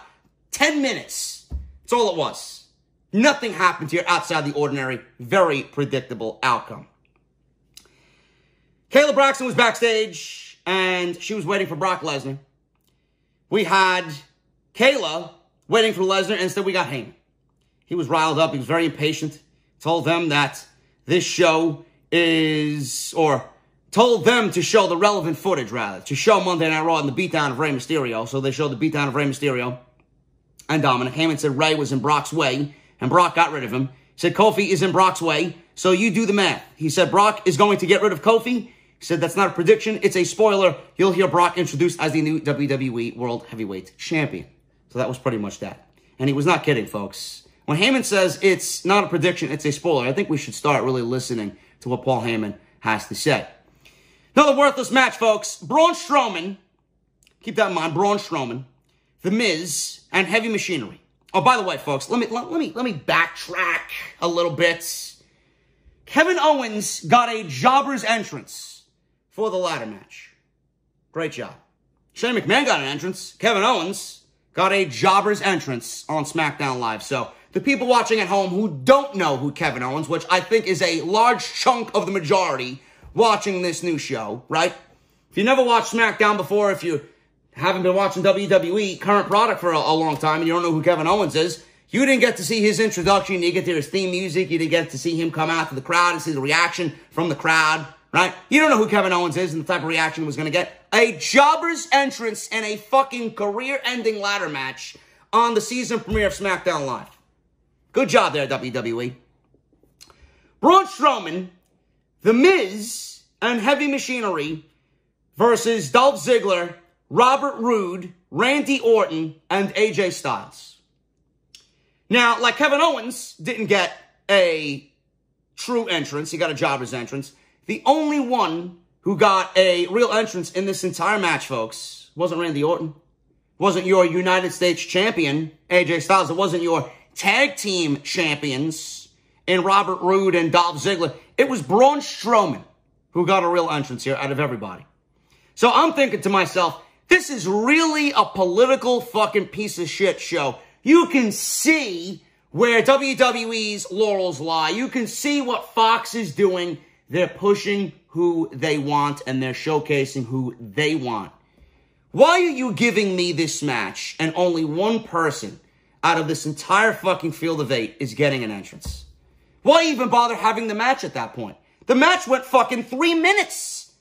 10 minutes. That's all it was. Nothing happened here outside the ordinary. Very predictable outcome. Kayla Braxton was backstage, and she was waiting for Brock Lesnar. We had Kayla waiting for Lesnar, and instead we got Heyman. He was riled up. He was very impatient. Told them that this show is, or told them to show the relevant footage, rather, to show Monday Night Raw and the beatdown of Rey Mysterio. So they showed the beatdown of Rey Mysterio and Dominic. Heyman said Rey was in Brock's way, and Brock got rid of him. He said Kofi is in Brock's way, so you do the math. He said Brock is going to get rid of Kofi. He said that's not a prediction, it's a spoiler. You'll hear Brock introduced as the new WWE World Heavyweight Champion. So that was pretty much that. And he was not kidding, folks. When Heyman says it's not a prediction, it's a spoiler, I think we should start really listening to what Paul Heyman has to say. Another worthless match, folks. Braun Strowman, keep that in mind, Braun Strowman, The Miz, and Heavy Machinery. Oh, by the way, folks, let me backtrack a little bit. Kevin Owens got a jobber's entrance for the ladder match. Great job. Shane McMahon got an entrance. Kevin Owens got a jobber's entrance on SmackDown Live. So the people watching at home who don't know who Kevin Owens, which I think is a large chunk of the majority watching this new show, right? If you never watched SmackDown before, if you haven't been watching WWE current product for a long time and you don't know who Kevin Owens is, you didn't get to see his introduction. You didn't get to hear his theme music. You didn't get to see him come out to the crowd and see the reaction from the crowd, right? You don't know who Kevin Owens is and the type of reaction he was going to get. A jobber's entrance and a fucking career-ending ladder match on the season premiere of SmackDown Live. Good job there, WWE. Braun Strowman, The Miz, and Heavy Machinery versus Dolph Ziggler, Robert Roode, Randy Orton, and AJ Styles. Now, like Kevin Owens didn't get a true entrance. He got a jobber's entrance. The only one who got a real entrance in this entire match, folks, wasn't Randy Orton. Wasn't your United States champion, AJ Styles. It wasn't your tag team champions in Robert Roode and Dolph Ziggler. It was Braun Strowman who got a real entrance here out of everybody. So I'm thinking to myself, this is really a political fucking piece of shit show. You can see where WWE's laurels lie. You can see what Fox is doing. They're pushing who they want and they're showcasing who they want. Why are you giving me this match and only one person out of this entire fucking field of 8 is getting an entrance? Why even bother having the match at that point? The match went fucking 3 minutes.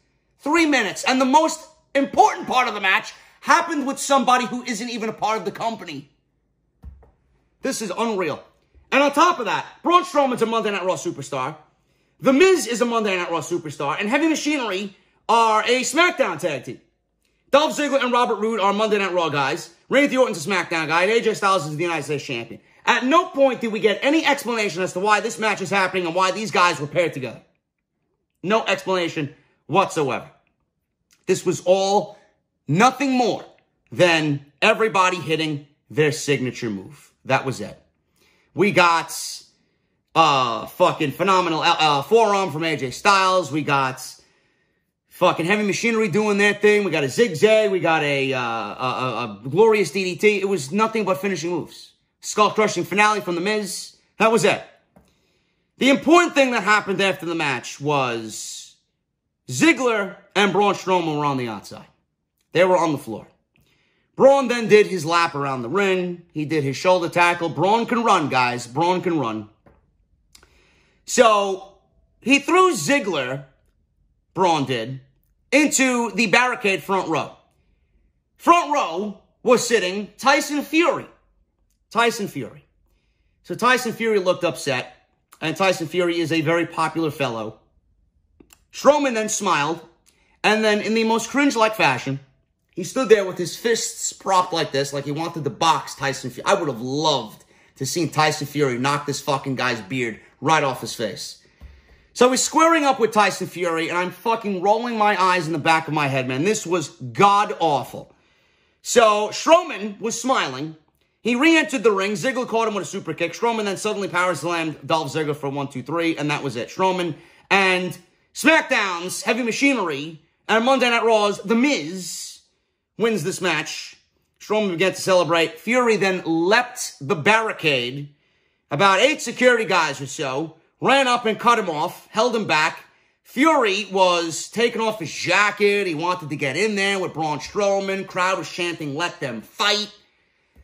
3 minutes. And the most important part of the match happened with somebody who isn't even a part of the company. This is unreal. And on top of that, Braun Strowman's a Monday Night Raw superstar. The Miz is a Monday Night Raw superstar. And Heavy Machinery are a SmackDown tag team. Dolph Ziggler and Robert Roode are Monday Night Raw guys. Randy Orton's a SmackDown guy. And AJ Styles is the United States champion. At no point did we get any explanation as to why this match is happening and why these guys were paired together. No explanation whatsoever. This was all nothing more than everybody hitting their signature move. That was it. We got fucking phenomenal forearm from AJ Styles. We got fucking Heavy Machinery doing their thing. We got a zigzag. We got a glorious DDT. It was nothing but finishing moves. Skull-crushing finale from The Miz. That was it. The important thing that happened after the match was Ziggler and Braun Strowman were on the outside. They were on the floor. Braun then did his lap around the ring. He did his shoulder tackle. Braun can run, guys. Braun can run. So, he threw Ziggler, Braun did, into the barricade front row. Front row was sitting Tyson Fury. Tyson Fury. So Tyson Fury looked upset, and Tyson Fury is a very popular fellow. Strowman then smiled, and then in the most cringe-like fashion, he stood there with his fists propped like this, like he wanted to box Tyson Fury. I would have loved to see Tyson Fury knock this fucking guy's beard right off his face. So he's squaring up with Tyson Fury, and I'm fucking rolling my eyes in the back of my head, man. This was god-awful. So Strowman was smiling. He re-entered the ring. Ziggler caught him with a super kick. Strowman then suddenly power slammed Dolph Ziggler for 1, 2, 3, and that was it. Strowman and SmackDown's Heavy Machinery and Monday Night Raw's The Miz wins this match. Strowman began to celebrate. Fury then leapt the barricade. About 8 security guys or so ran up and cut him off, held him back. Fury was taking off his jacket. He wanted to get in there with Braun Strowman. Crowd was chanting, "Let them fight."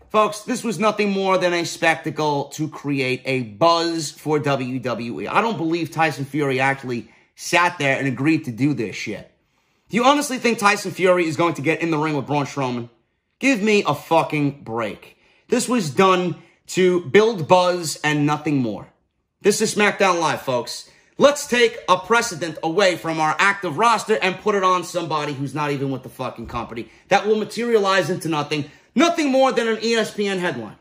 Folks, this was nothing more than a spectacle to create a buzz for WWE. I don't believe Tyson Fury actually sat there and agreed to do this shit. Do you honestly think Tyson Fury is going to get in the ring with Braun Strowman? Give me a fucking break. This was done to build buzz and nothing more. This is SmackDown Live, folks. Let's take a precedent away from our active roster and put it on somebody who's not even with the fucking company. That will materialize into nothing. Nothing more than an ESPN headline.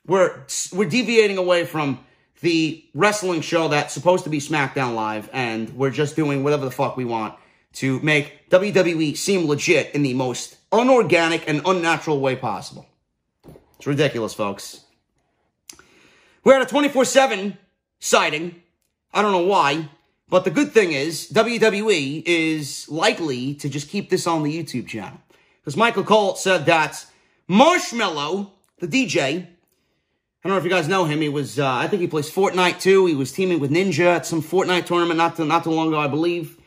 We're deviating away from the wrestling show that's supposed to be SmackDown Live, and we're just doing whatever the fuck we want to make WWE seem legit in the most unorganic and unnatural way possible. It's ridiculous, folks. We had a 24/7 sighting. I don't know why, but the good thing is WWE is likely to just keep this on the YouTube channel. Because Michael Cole said that Marshmello, the DJ, I don't know if you guys know him. He was, I think he plays Fortnite too. He was teaming with Ninja at some Fortnite tournament not too long ago, I believe.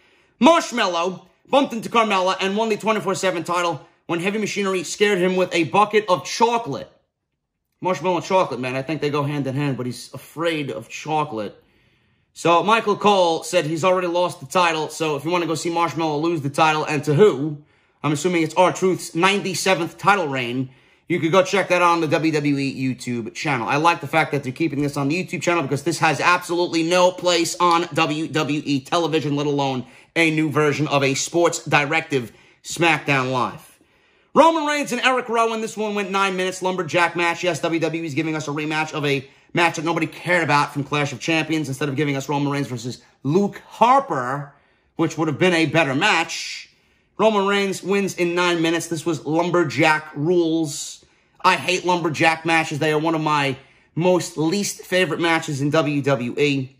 Marshmello bumped into Carmella and won the 24/7 title when Heavy Machinery scared him with a bucket of chocolate. Marshmallow and chocolate, man. I think they go hand in hand, but he's afraid of chocolate. So Michael Cole said he's already lost the title. So if you want to go see Marshmallow lose the title, and to who, I'm assuming it's R-Truth's 97th title reign, you could go check that out on the WWE YouTube channel. I like the fact that they're keeping this on the YouTube channel because this has absolutely no place on WWE television, let alone a new version of a sports directive SmackDown Live. Roman Reigns and Eric Rowan. This one went 9 minutes. Lumberjack match. Yes, WWE is giving us a rematch of a match that nobody cared about from Clash of Champions instead of giving us Roman Reigns versus Luke Harper, which would have been a better match. Roman Reigns wins in 9 minutes. This was Lumberjack rules. I hate Lumberjack matches. They are one of my most least favorite matches in WWE.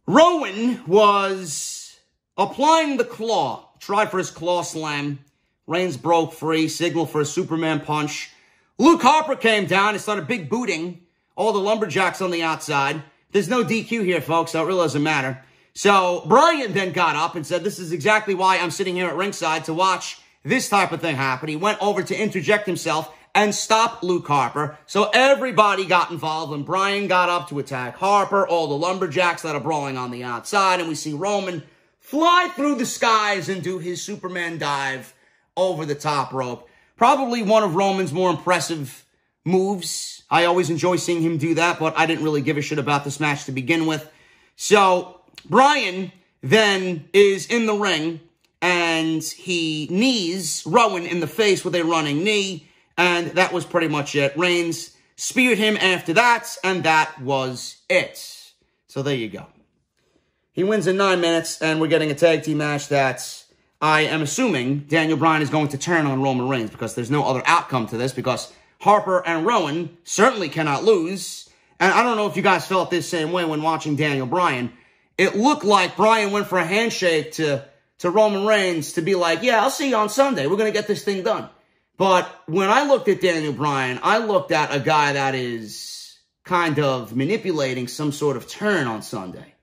Rowan was applying the claw. Tried for his claw slam. Reigns broke free. Signal for a Superman punch. Luke Harper came down and started big booting all the Lumberjacks on the outside. There's no DQ here, folks, so it really doesn't matter. So Bryan then got up and said, this is exactly why I'm sitting here at ringside to watch this type of thing happen. He went over to interject himself and stop Luke Harper. So everybody got involved and Bryan got up to attack Harper, all the Lumberjacks that are brawling on the outside. And we see Roman fly through the skies and do his Superman dive over the top rope. Probably one of Roman's more impressive moves. I always enjoy seeing him do that, but I didn't really give a shit about this match to begin with. So Bryan then is in the ring and he knees Rowan in the face with a running knee, and that was pretty much it. Reigns speared him after that, and that was it. So there you go. He wins in 9 minutes, and we're getting a tag team match that I am assuming Daniel Bryan is going to turn on Roman Reigns because there's no other outcome to this because Harper and Rowan certainly cannot lose. And I don't know if you guys felt this same way when watching Daniel Bryan. It looked like Bryan went for a handshake to Roman Reigns to be like, yeah, I'll see you on Sunday. We're going to get this thing done. But when I looked at Daniel Bryan, I looked at a guy that is kind of manipulating some sort of turn on Sunday.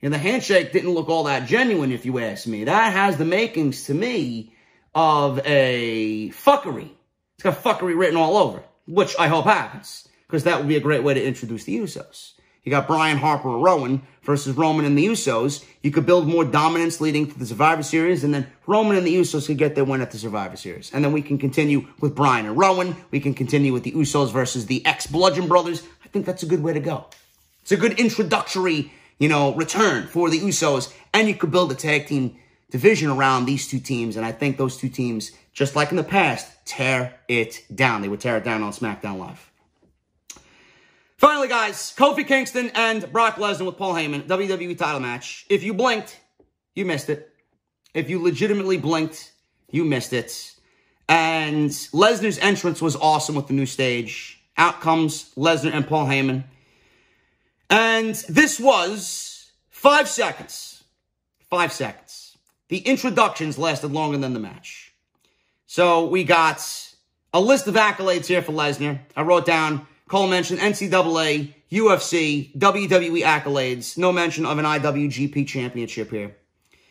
And the handshake didn't look all that genuine, if you ask me. That has the makings, to me, of a fuckery. It's got fuckery written all over, which I hope happens, because that would be a great way to introduce the Usos. You got Bryan, Harper, and Rowan versus Roman and the Usos. You could build more dominance leading to the Survivor Series, and then Roman and the Usos could get their win at the Survivor Series. And then we can continue with Bryan and Rowan. We can continue with the Usos versus the ex-Bludgeon Brothers. I think that's a good way to go. It's a good introductory, return for the Usos, and you could build a tag team division around these two teams, and I think those two teams, just like in the past, tear it down. They would tear it down on SmackDown Live. Finally, guys, Kofi Kingston and Brock Lesnar with Paul Heyman, WWE title match. If you blinked, you missed it. If you legitimately blinked, you missed it. And Lesnar's entrance was awesome with the new stage. Out comes Lesnar and Paul Heyman. And this was 5 seconds. 5 seconds. The introductions lasted longer than the match. So we got a list of accolades here for Lesnar. I wrote down, Cole mentioned NCAA, UFC, WWE accolades. No mention of an IWGP championship here.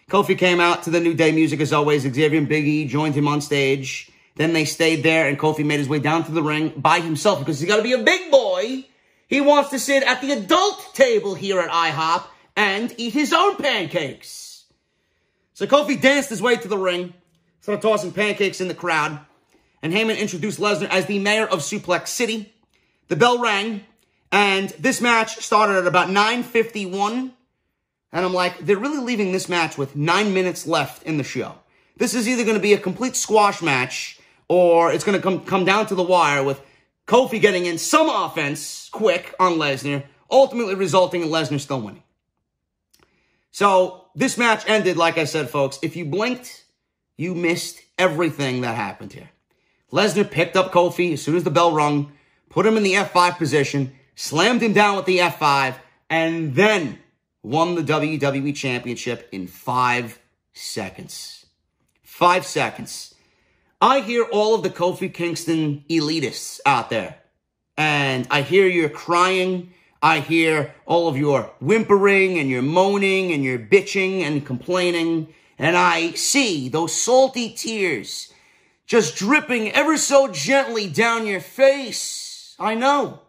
Kofi came out to the New Day music as always. Xavier and Big E joined him on stage. Then they stayed there and Kofi made his way down to the ring by himself because he's got to be a big boy. He wants to sit at the adult table here at IHOP and eat his own pancakes. So Kofi danced his way to the ring, started tossing pancakes in the crowd, and Heyman introduced Lesnar as the mayor of Suplex City. The bell rang, and this match started at about 9:51, and I'm like, they're really leaving this match with 9 minutes left in the show. This is either going to be a complete squash match, or it's going to come down to the wire with Kofi getting in some offense quick on Lesnar, ultimately resulting in Lesnar still winning. So this match ended, like I said, folks. If you blinked, you missed everything that happened here. Lesnar picked up Kofi as soon as the bell rung, put him in the F5 position, slammed him down with the F5, and then won the WWE Championship in 5 seconds. 5 seconds. I hear all of the Kofi Kingston elitists out there, and I hear your crying. I hear all of your whimpering and your moaning and your bitching and complaining, and I see those salty tears just dripping ever so gently down your face. I know.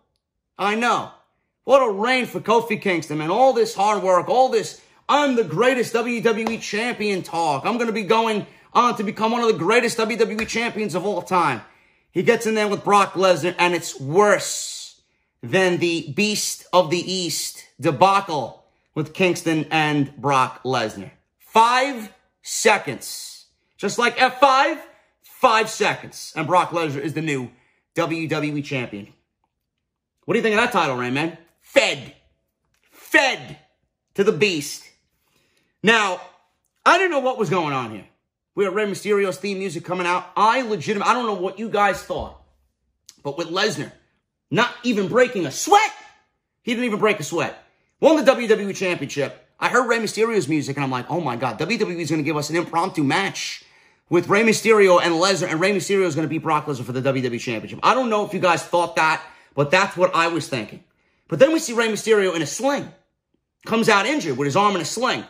What a reign for Kofi Kingston, man. All this hard work, all this, I'm the greatest WWE champion talk. I'm going to be going on to become one of the greatest WWE champions of all time. He gets in there with Brock Lesnar, and it's worse than the Beast of the East debacle with Kingston and Brock Lesnar. 5 seconds. Just like F5, 5 seconds. And Brock Lesnar is the new WWE champion. What do you think of that title reign, man? Fed to the Beast. Now, I didn't know what was going on here. We had Rey Mysterio's theme music coming out. I don't know what you guys thought. But with Lesnar not even breaking a sweat, he didn't even break a sweat. Won the WWE Championship. I heard Rey Mysterio's music, and I'm like, oh my God, WWE is going to give us an impromptu match with Rey Mysterio and Lesnar, and Rey Mysterio is going to beat Brock Lesnar for the WWE Championship. I don't know if you guys thought that, but that's what I was thinking. But then we see Rey Mysterio in a sling. Comes out injured with his arm in a sling.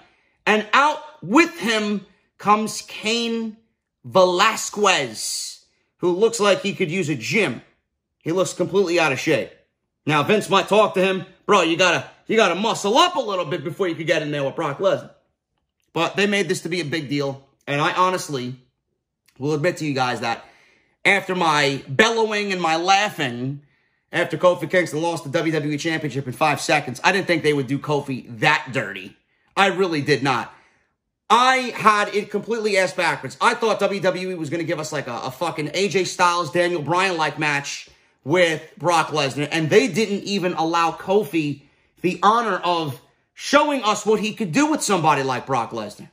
And out with him comes Cain Velasquez, who looks like he could use a gym. He looks completely out of shape. Now, Vince might talk to him, bro, you gotta muscle up a little bit before you could get in there with Brock Lesnar. But they made this to be a big deal. And I honestly will admit to you guys that after my bellowing and my laughing after Kofi Kingston lost the WWE Championship in 5 seconds, I didn't think they would do Kofi that dirty. I really did not. I had it completely ass backwards. I thought WWE was going to give us like a fucking AJ Styles, Daniel Bryan-like match with Brock Lesnar, and they didn't even allow Kofi the honor of showing us what he could do with somebody like Brock Lesnar.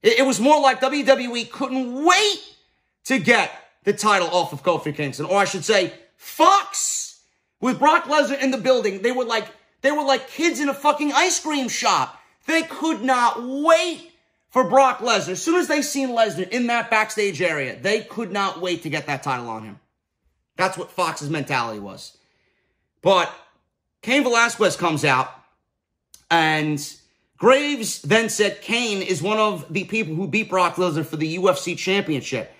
It was more like WWE couldn't wait to get the title off of Kofi Kingston, or I should say, Fox, with Brock Lesnar in the building. They were like kids in a fucking ice cream shop. They could not wait for Brock Lesnar. As soon as they seen Lesnar in that backstage area, they could not wait to get that title on him. That's what Fox's mentality was. But Cain Velasquez comes out, and Graves then said Cain is one of the people who beat Brock Lesnar for the UFC Championship.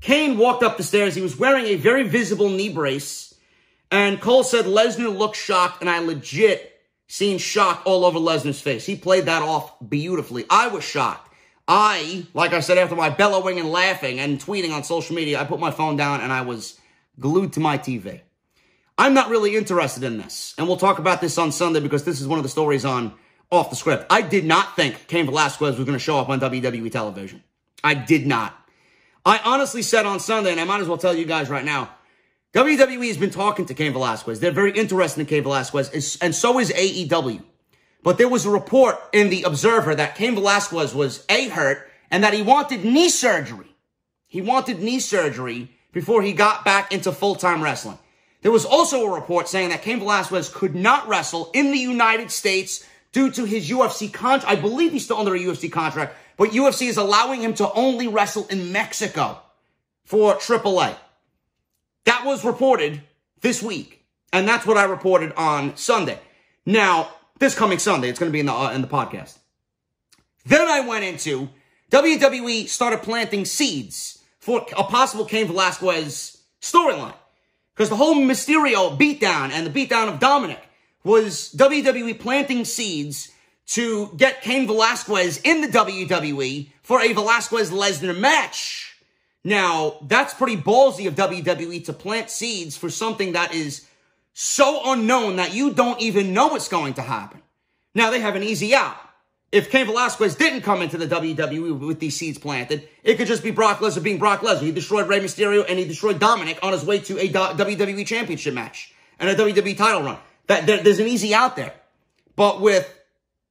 Cain walked up the stairs. He was wearing a very visible knee brace, and Cole said Lesnar looked shocked, and I legit seen shock all over Lesnar's face. He played that off beautifully. I was shocked. Like I said, after my bellowing and laughing and tweeting on social media, I put my phone down and I was glued to my TV. I'm not really interested in this. And we'll talk about this on Sunday because this is one of the stories on Off the Script. I did not think Cain Velasquez was going to show up on WWE television. I did not. I honestly said on Sunday, and I might as well tell you guys right now, WWE has been talking to Cain Velasquez. They're very interested in Cain Velasquez, and so is AEW. But there was a report in the Observer that Cain Velasquez was hurt and that he wanted knee surgery. He wanted knee surgery before he got back into full-time wrestling. There was also a report saying that Cain Velasquez could not wrestle in the United States due to his UFC contract. I believe he's still under a UFC contract, but UFC is allowing him to only wrestle in Mexico for AAA. That was reported this week, and that's what I reported on Sunday. Now, this coming Sunday, it's going to be in the podcast. Then I went into WWE started planting seeds for a possible Cain Velasquez storyline. Because the whole Mysterio beatdown and the beatdown of Dominic was WWE planting seeds to get Cain Velasquez in the WWE for a Velasquez-Lesnar match. Now, that's pretty ballsy of WWE to plant seeds for something that is so unknown that you don't even know what's going to happen. Now, they have an easy out. If Cain Velasquez didn't come into the WWE with these seeds planted, it could just be Brock Lesnar being Brock Lesnar. He destroyed Rey Mysterio and he destroyed Dominic on his way to a WWE Championship match and a WWE title run. There's an easy out there. But with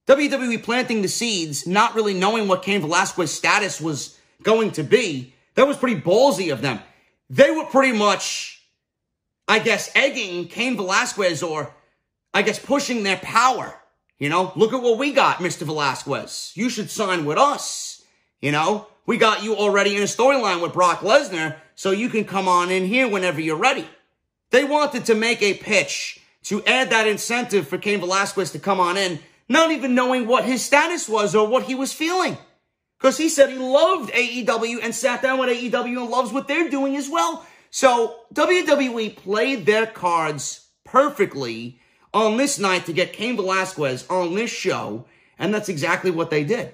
WWE planting the seeds, not really knowing what Cain Velasquez's status was going to be, that was pretty ballsy of them. They were pretty much, I guess, egging Cain Velasquez, or I guess pushing their power. You know, look at what we got, Mr. Velasquez. You should sign with us. You know, we got you already in a storyline with Brock Lesnar, so you can come on in here whenever you're ready. They wanted to make a pitch to add that incentive for Cain Velasquez to come on in, not even knowing what his status was or what he was feeling. Because he said he loved AEW and sat down with AEW and loves what they're doing as well. So WWE played their cards perfectly on this night to get Cain Velasquez on this show. And that's exactly what they did.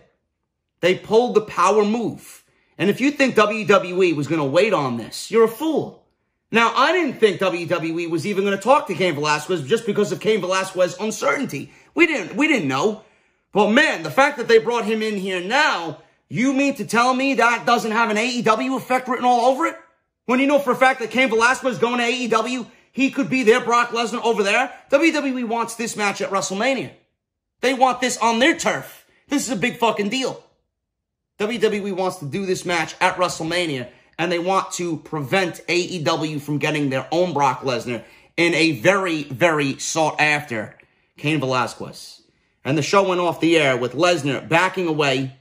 They pulled the power move. And if you think WWE was going to wait on this, you're a fool. Now, I didn't think WWE was even going to talk to Cain Velasquez just because of Cain Velasquez's uncertainty. We didn't know. But man, the fact that they brought him in here now, you mean to tell me that doesn't have an AEW effect written all over it? When you know for a fact that Cain Velasquez is going to AEW, he could be their Brock Lesnar over there. WWE wants this match at WrestleMania. They want this on their turf. This is a big fucking deal. WWE wants to do this match at WrestleMania, and they want to prevent AEW from getting their own Brock Lesnar in a very, very sought-after Cain Velasquez. And the show went off the air with Lesnar backing away.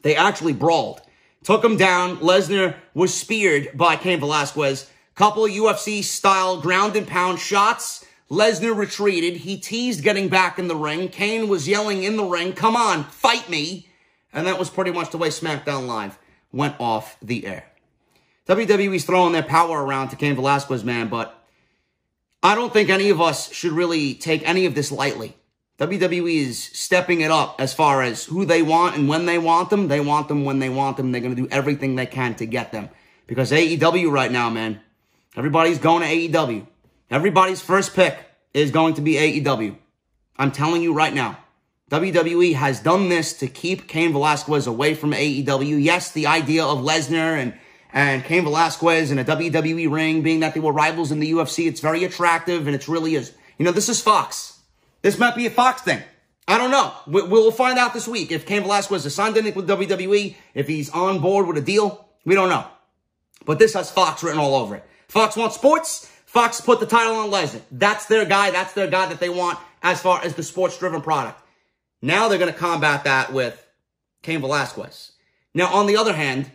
They actually brawled. Took him down. Lesnar was speared by Cain Velasquez. Couple of UFC-style ground-and-pound shots. Lesnar retreated. He teased getting back in the ring. Cain was yelling in the ring, "Come on, fight me." And that was pretty much the way SmackDown Live went off the air. WWE's throwing their power around to Cain Velasquez, man, but I don't think any of us should really take any of this lightly. WWE is stepping it up as far as who they want and when they want them. They want them when they want them. They're going to do everything they can to get them. Because AEW right now, man, everybody's going to AEW. Everybody's first pick is going to be AEW. I'm telling you right now. WWE has done this to keep Cain Velasquez away from AEW. Yes, the idea of Lesnar and Cain Velasquez in a WWE ring, being that they were rivals in the UFC, it's very attractive, and it's really is. You know, this is Fox. This might be a Fox thing. I don't know. We'll find out this week if Cain Velasquez is signed in with WWE, if he's on board with a deal. We don't know. But this has Fox written all over it. Fox wants sports. Fox put the title on Lesnar. That's their guy. That's their guy that they want as far as the sports-driven product. Now they're going to combat that with Cain Velasquez. Now, on the other hand,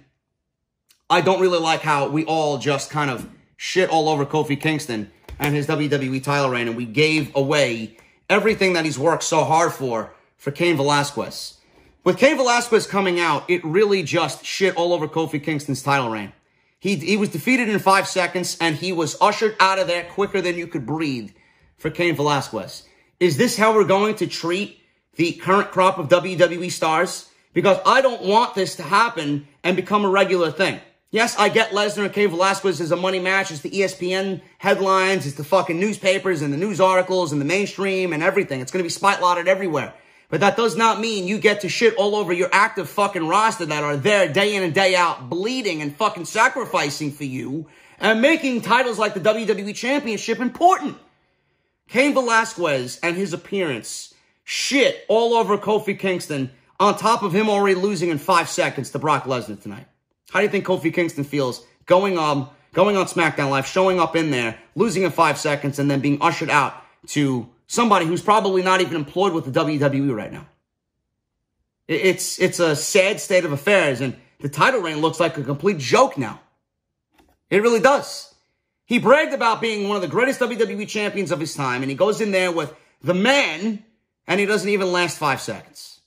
I don't really like how we all just kind of shit all over Kofi Kingston and his WWE title reign, and we gave away everything that he's worked so hard for Cain Velasquez. With Cain Velasquez coming out, it really just shit all over Kofi Kingston's title reign. He was defeated in 5 seconds, and he was ushered out of there quicker than you could breathe for Cain Velasquez. Is this how we're going to treat the current crop of WWE stars? Because I don't want this to happen and become a regular thing. Yes, I get Lesnar and Cain Velasquez as a money match. It's the ESPN headlines. It's the fucking newspapers and the news articles and the mainstream and everything. It's going to be spotlighted everywhere. But that does not mean you get to shit all over your active fucking roster that are there day in and day out bleeding and fucking sacrificing for you and making titles like the WWE Championship important. Cain Velasquez and his appearance shit all over Kofi Kingston on top of him already losing in 5 seconds to Brock Lesnar tonight. How do you think Kofi Kingston feels going on SmackDown Live, showing up in there, losing in 5 seconds, and then being ushered out to somebody who's probably not even employed with the WWE right now? It's a sad state of affairs, and the title reign looks like a complete joke now. It really does. He bragged about being one of the greatest WWE champions of his time, and he goes in there with the man, and he doesn't even last 5 seconds.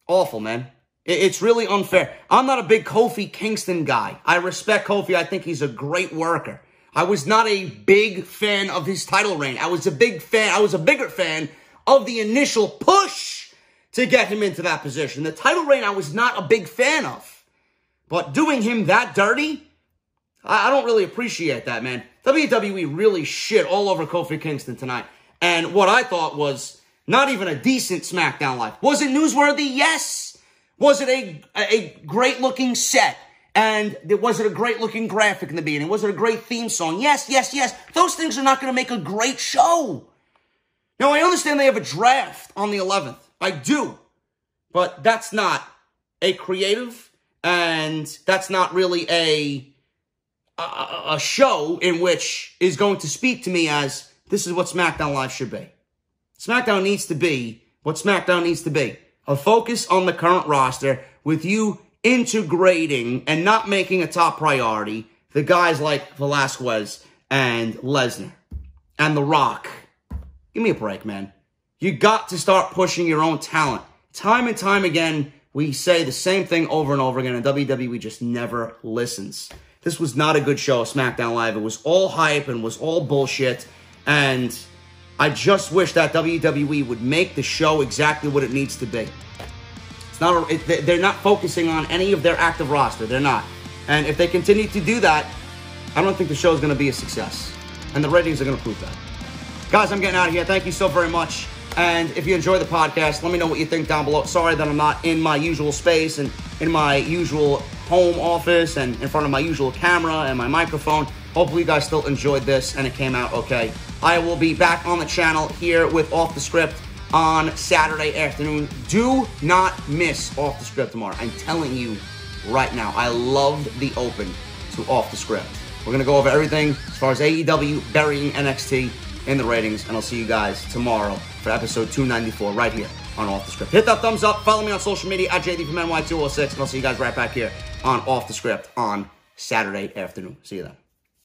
Awful, man. It's really unfair. I'm not a big Kofi Kingston guy. I respect Kofi. I think he's a great worker. I was not a big fan of his title reign. I was a bigger fan of the initial push to get him into that position. The title reign I was not a big fan of. But doing him that dirty, I don't really appreciate that, man. WWE really shit all over Kofi Kingston tonight. And what I thought was not even a decent SmackDown Live. Was it newsworthy? Yes. Was it a great-looking set? And was it a great-looking graphic in the beginning? Was it a great theme song? Yes, yes, yes. Those things are not going to make a great show. Now, I understand they have a draft on the 11th. I do. But that's not a creative, and that's not really a show in which is going to speak to me as this is what SmackDown Live should be. SmackDown needs to be what SmackDown needs to be. A focus on the current roster with you integrating and not making a top priority the guys like Velasquez and Lesnar and The Rock. Give me a break, man. You got to start pushing your own talent. Time and time again, We say the same thing over and over again, and WWE just never listens. This was not a good show, SmackDown Live. It was all hype and was all bullshit, and I just wish that WWE would make the show exactly what it needs to be. It's not. They're not focusing on any of their active roster. They're not. And if they continue to do that, I don't think the show is going to be a success. And the ratings are going to prove that. Guys, I'm getting out of here. Thank you so very much. And if you enjoy the podcast, let me know what you think down below. Sorry that I'm not in my usual space and in my usual home office and in front of my usual camera and my microphone. Hopefully you guys still enjoyed this and it came out okay. I will be back on the channel here with Off the Script on Saturday afternoon. Do not miss Off the Script tomorrow. I'm telling you right now, I loved the open to Off the Script. We're going to go over everything as far as AEW burying NXT in the ratings, and I'll see you guys tomorrow for episode 294 right here on Off the Script. Hit that thumbs up. Follow me on social media at JD from NY206, and I'll see you guys right back here on Off the Script on Saturday afternoon. See you then.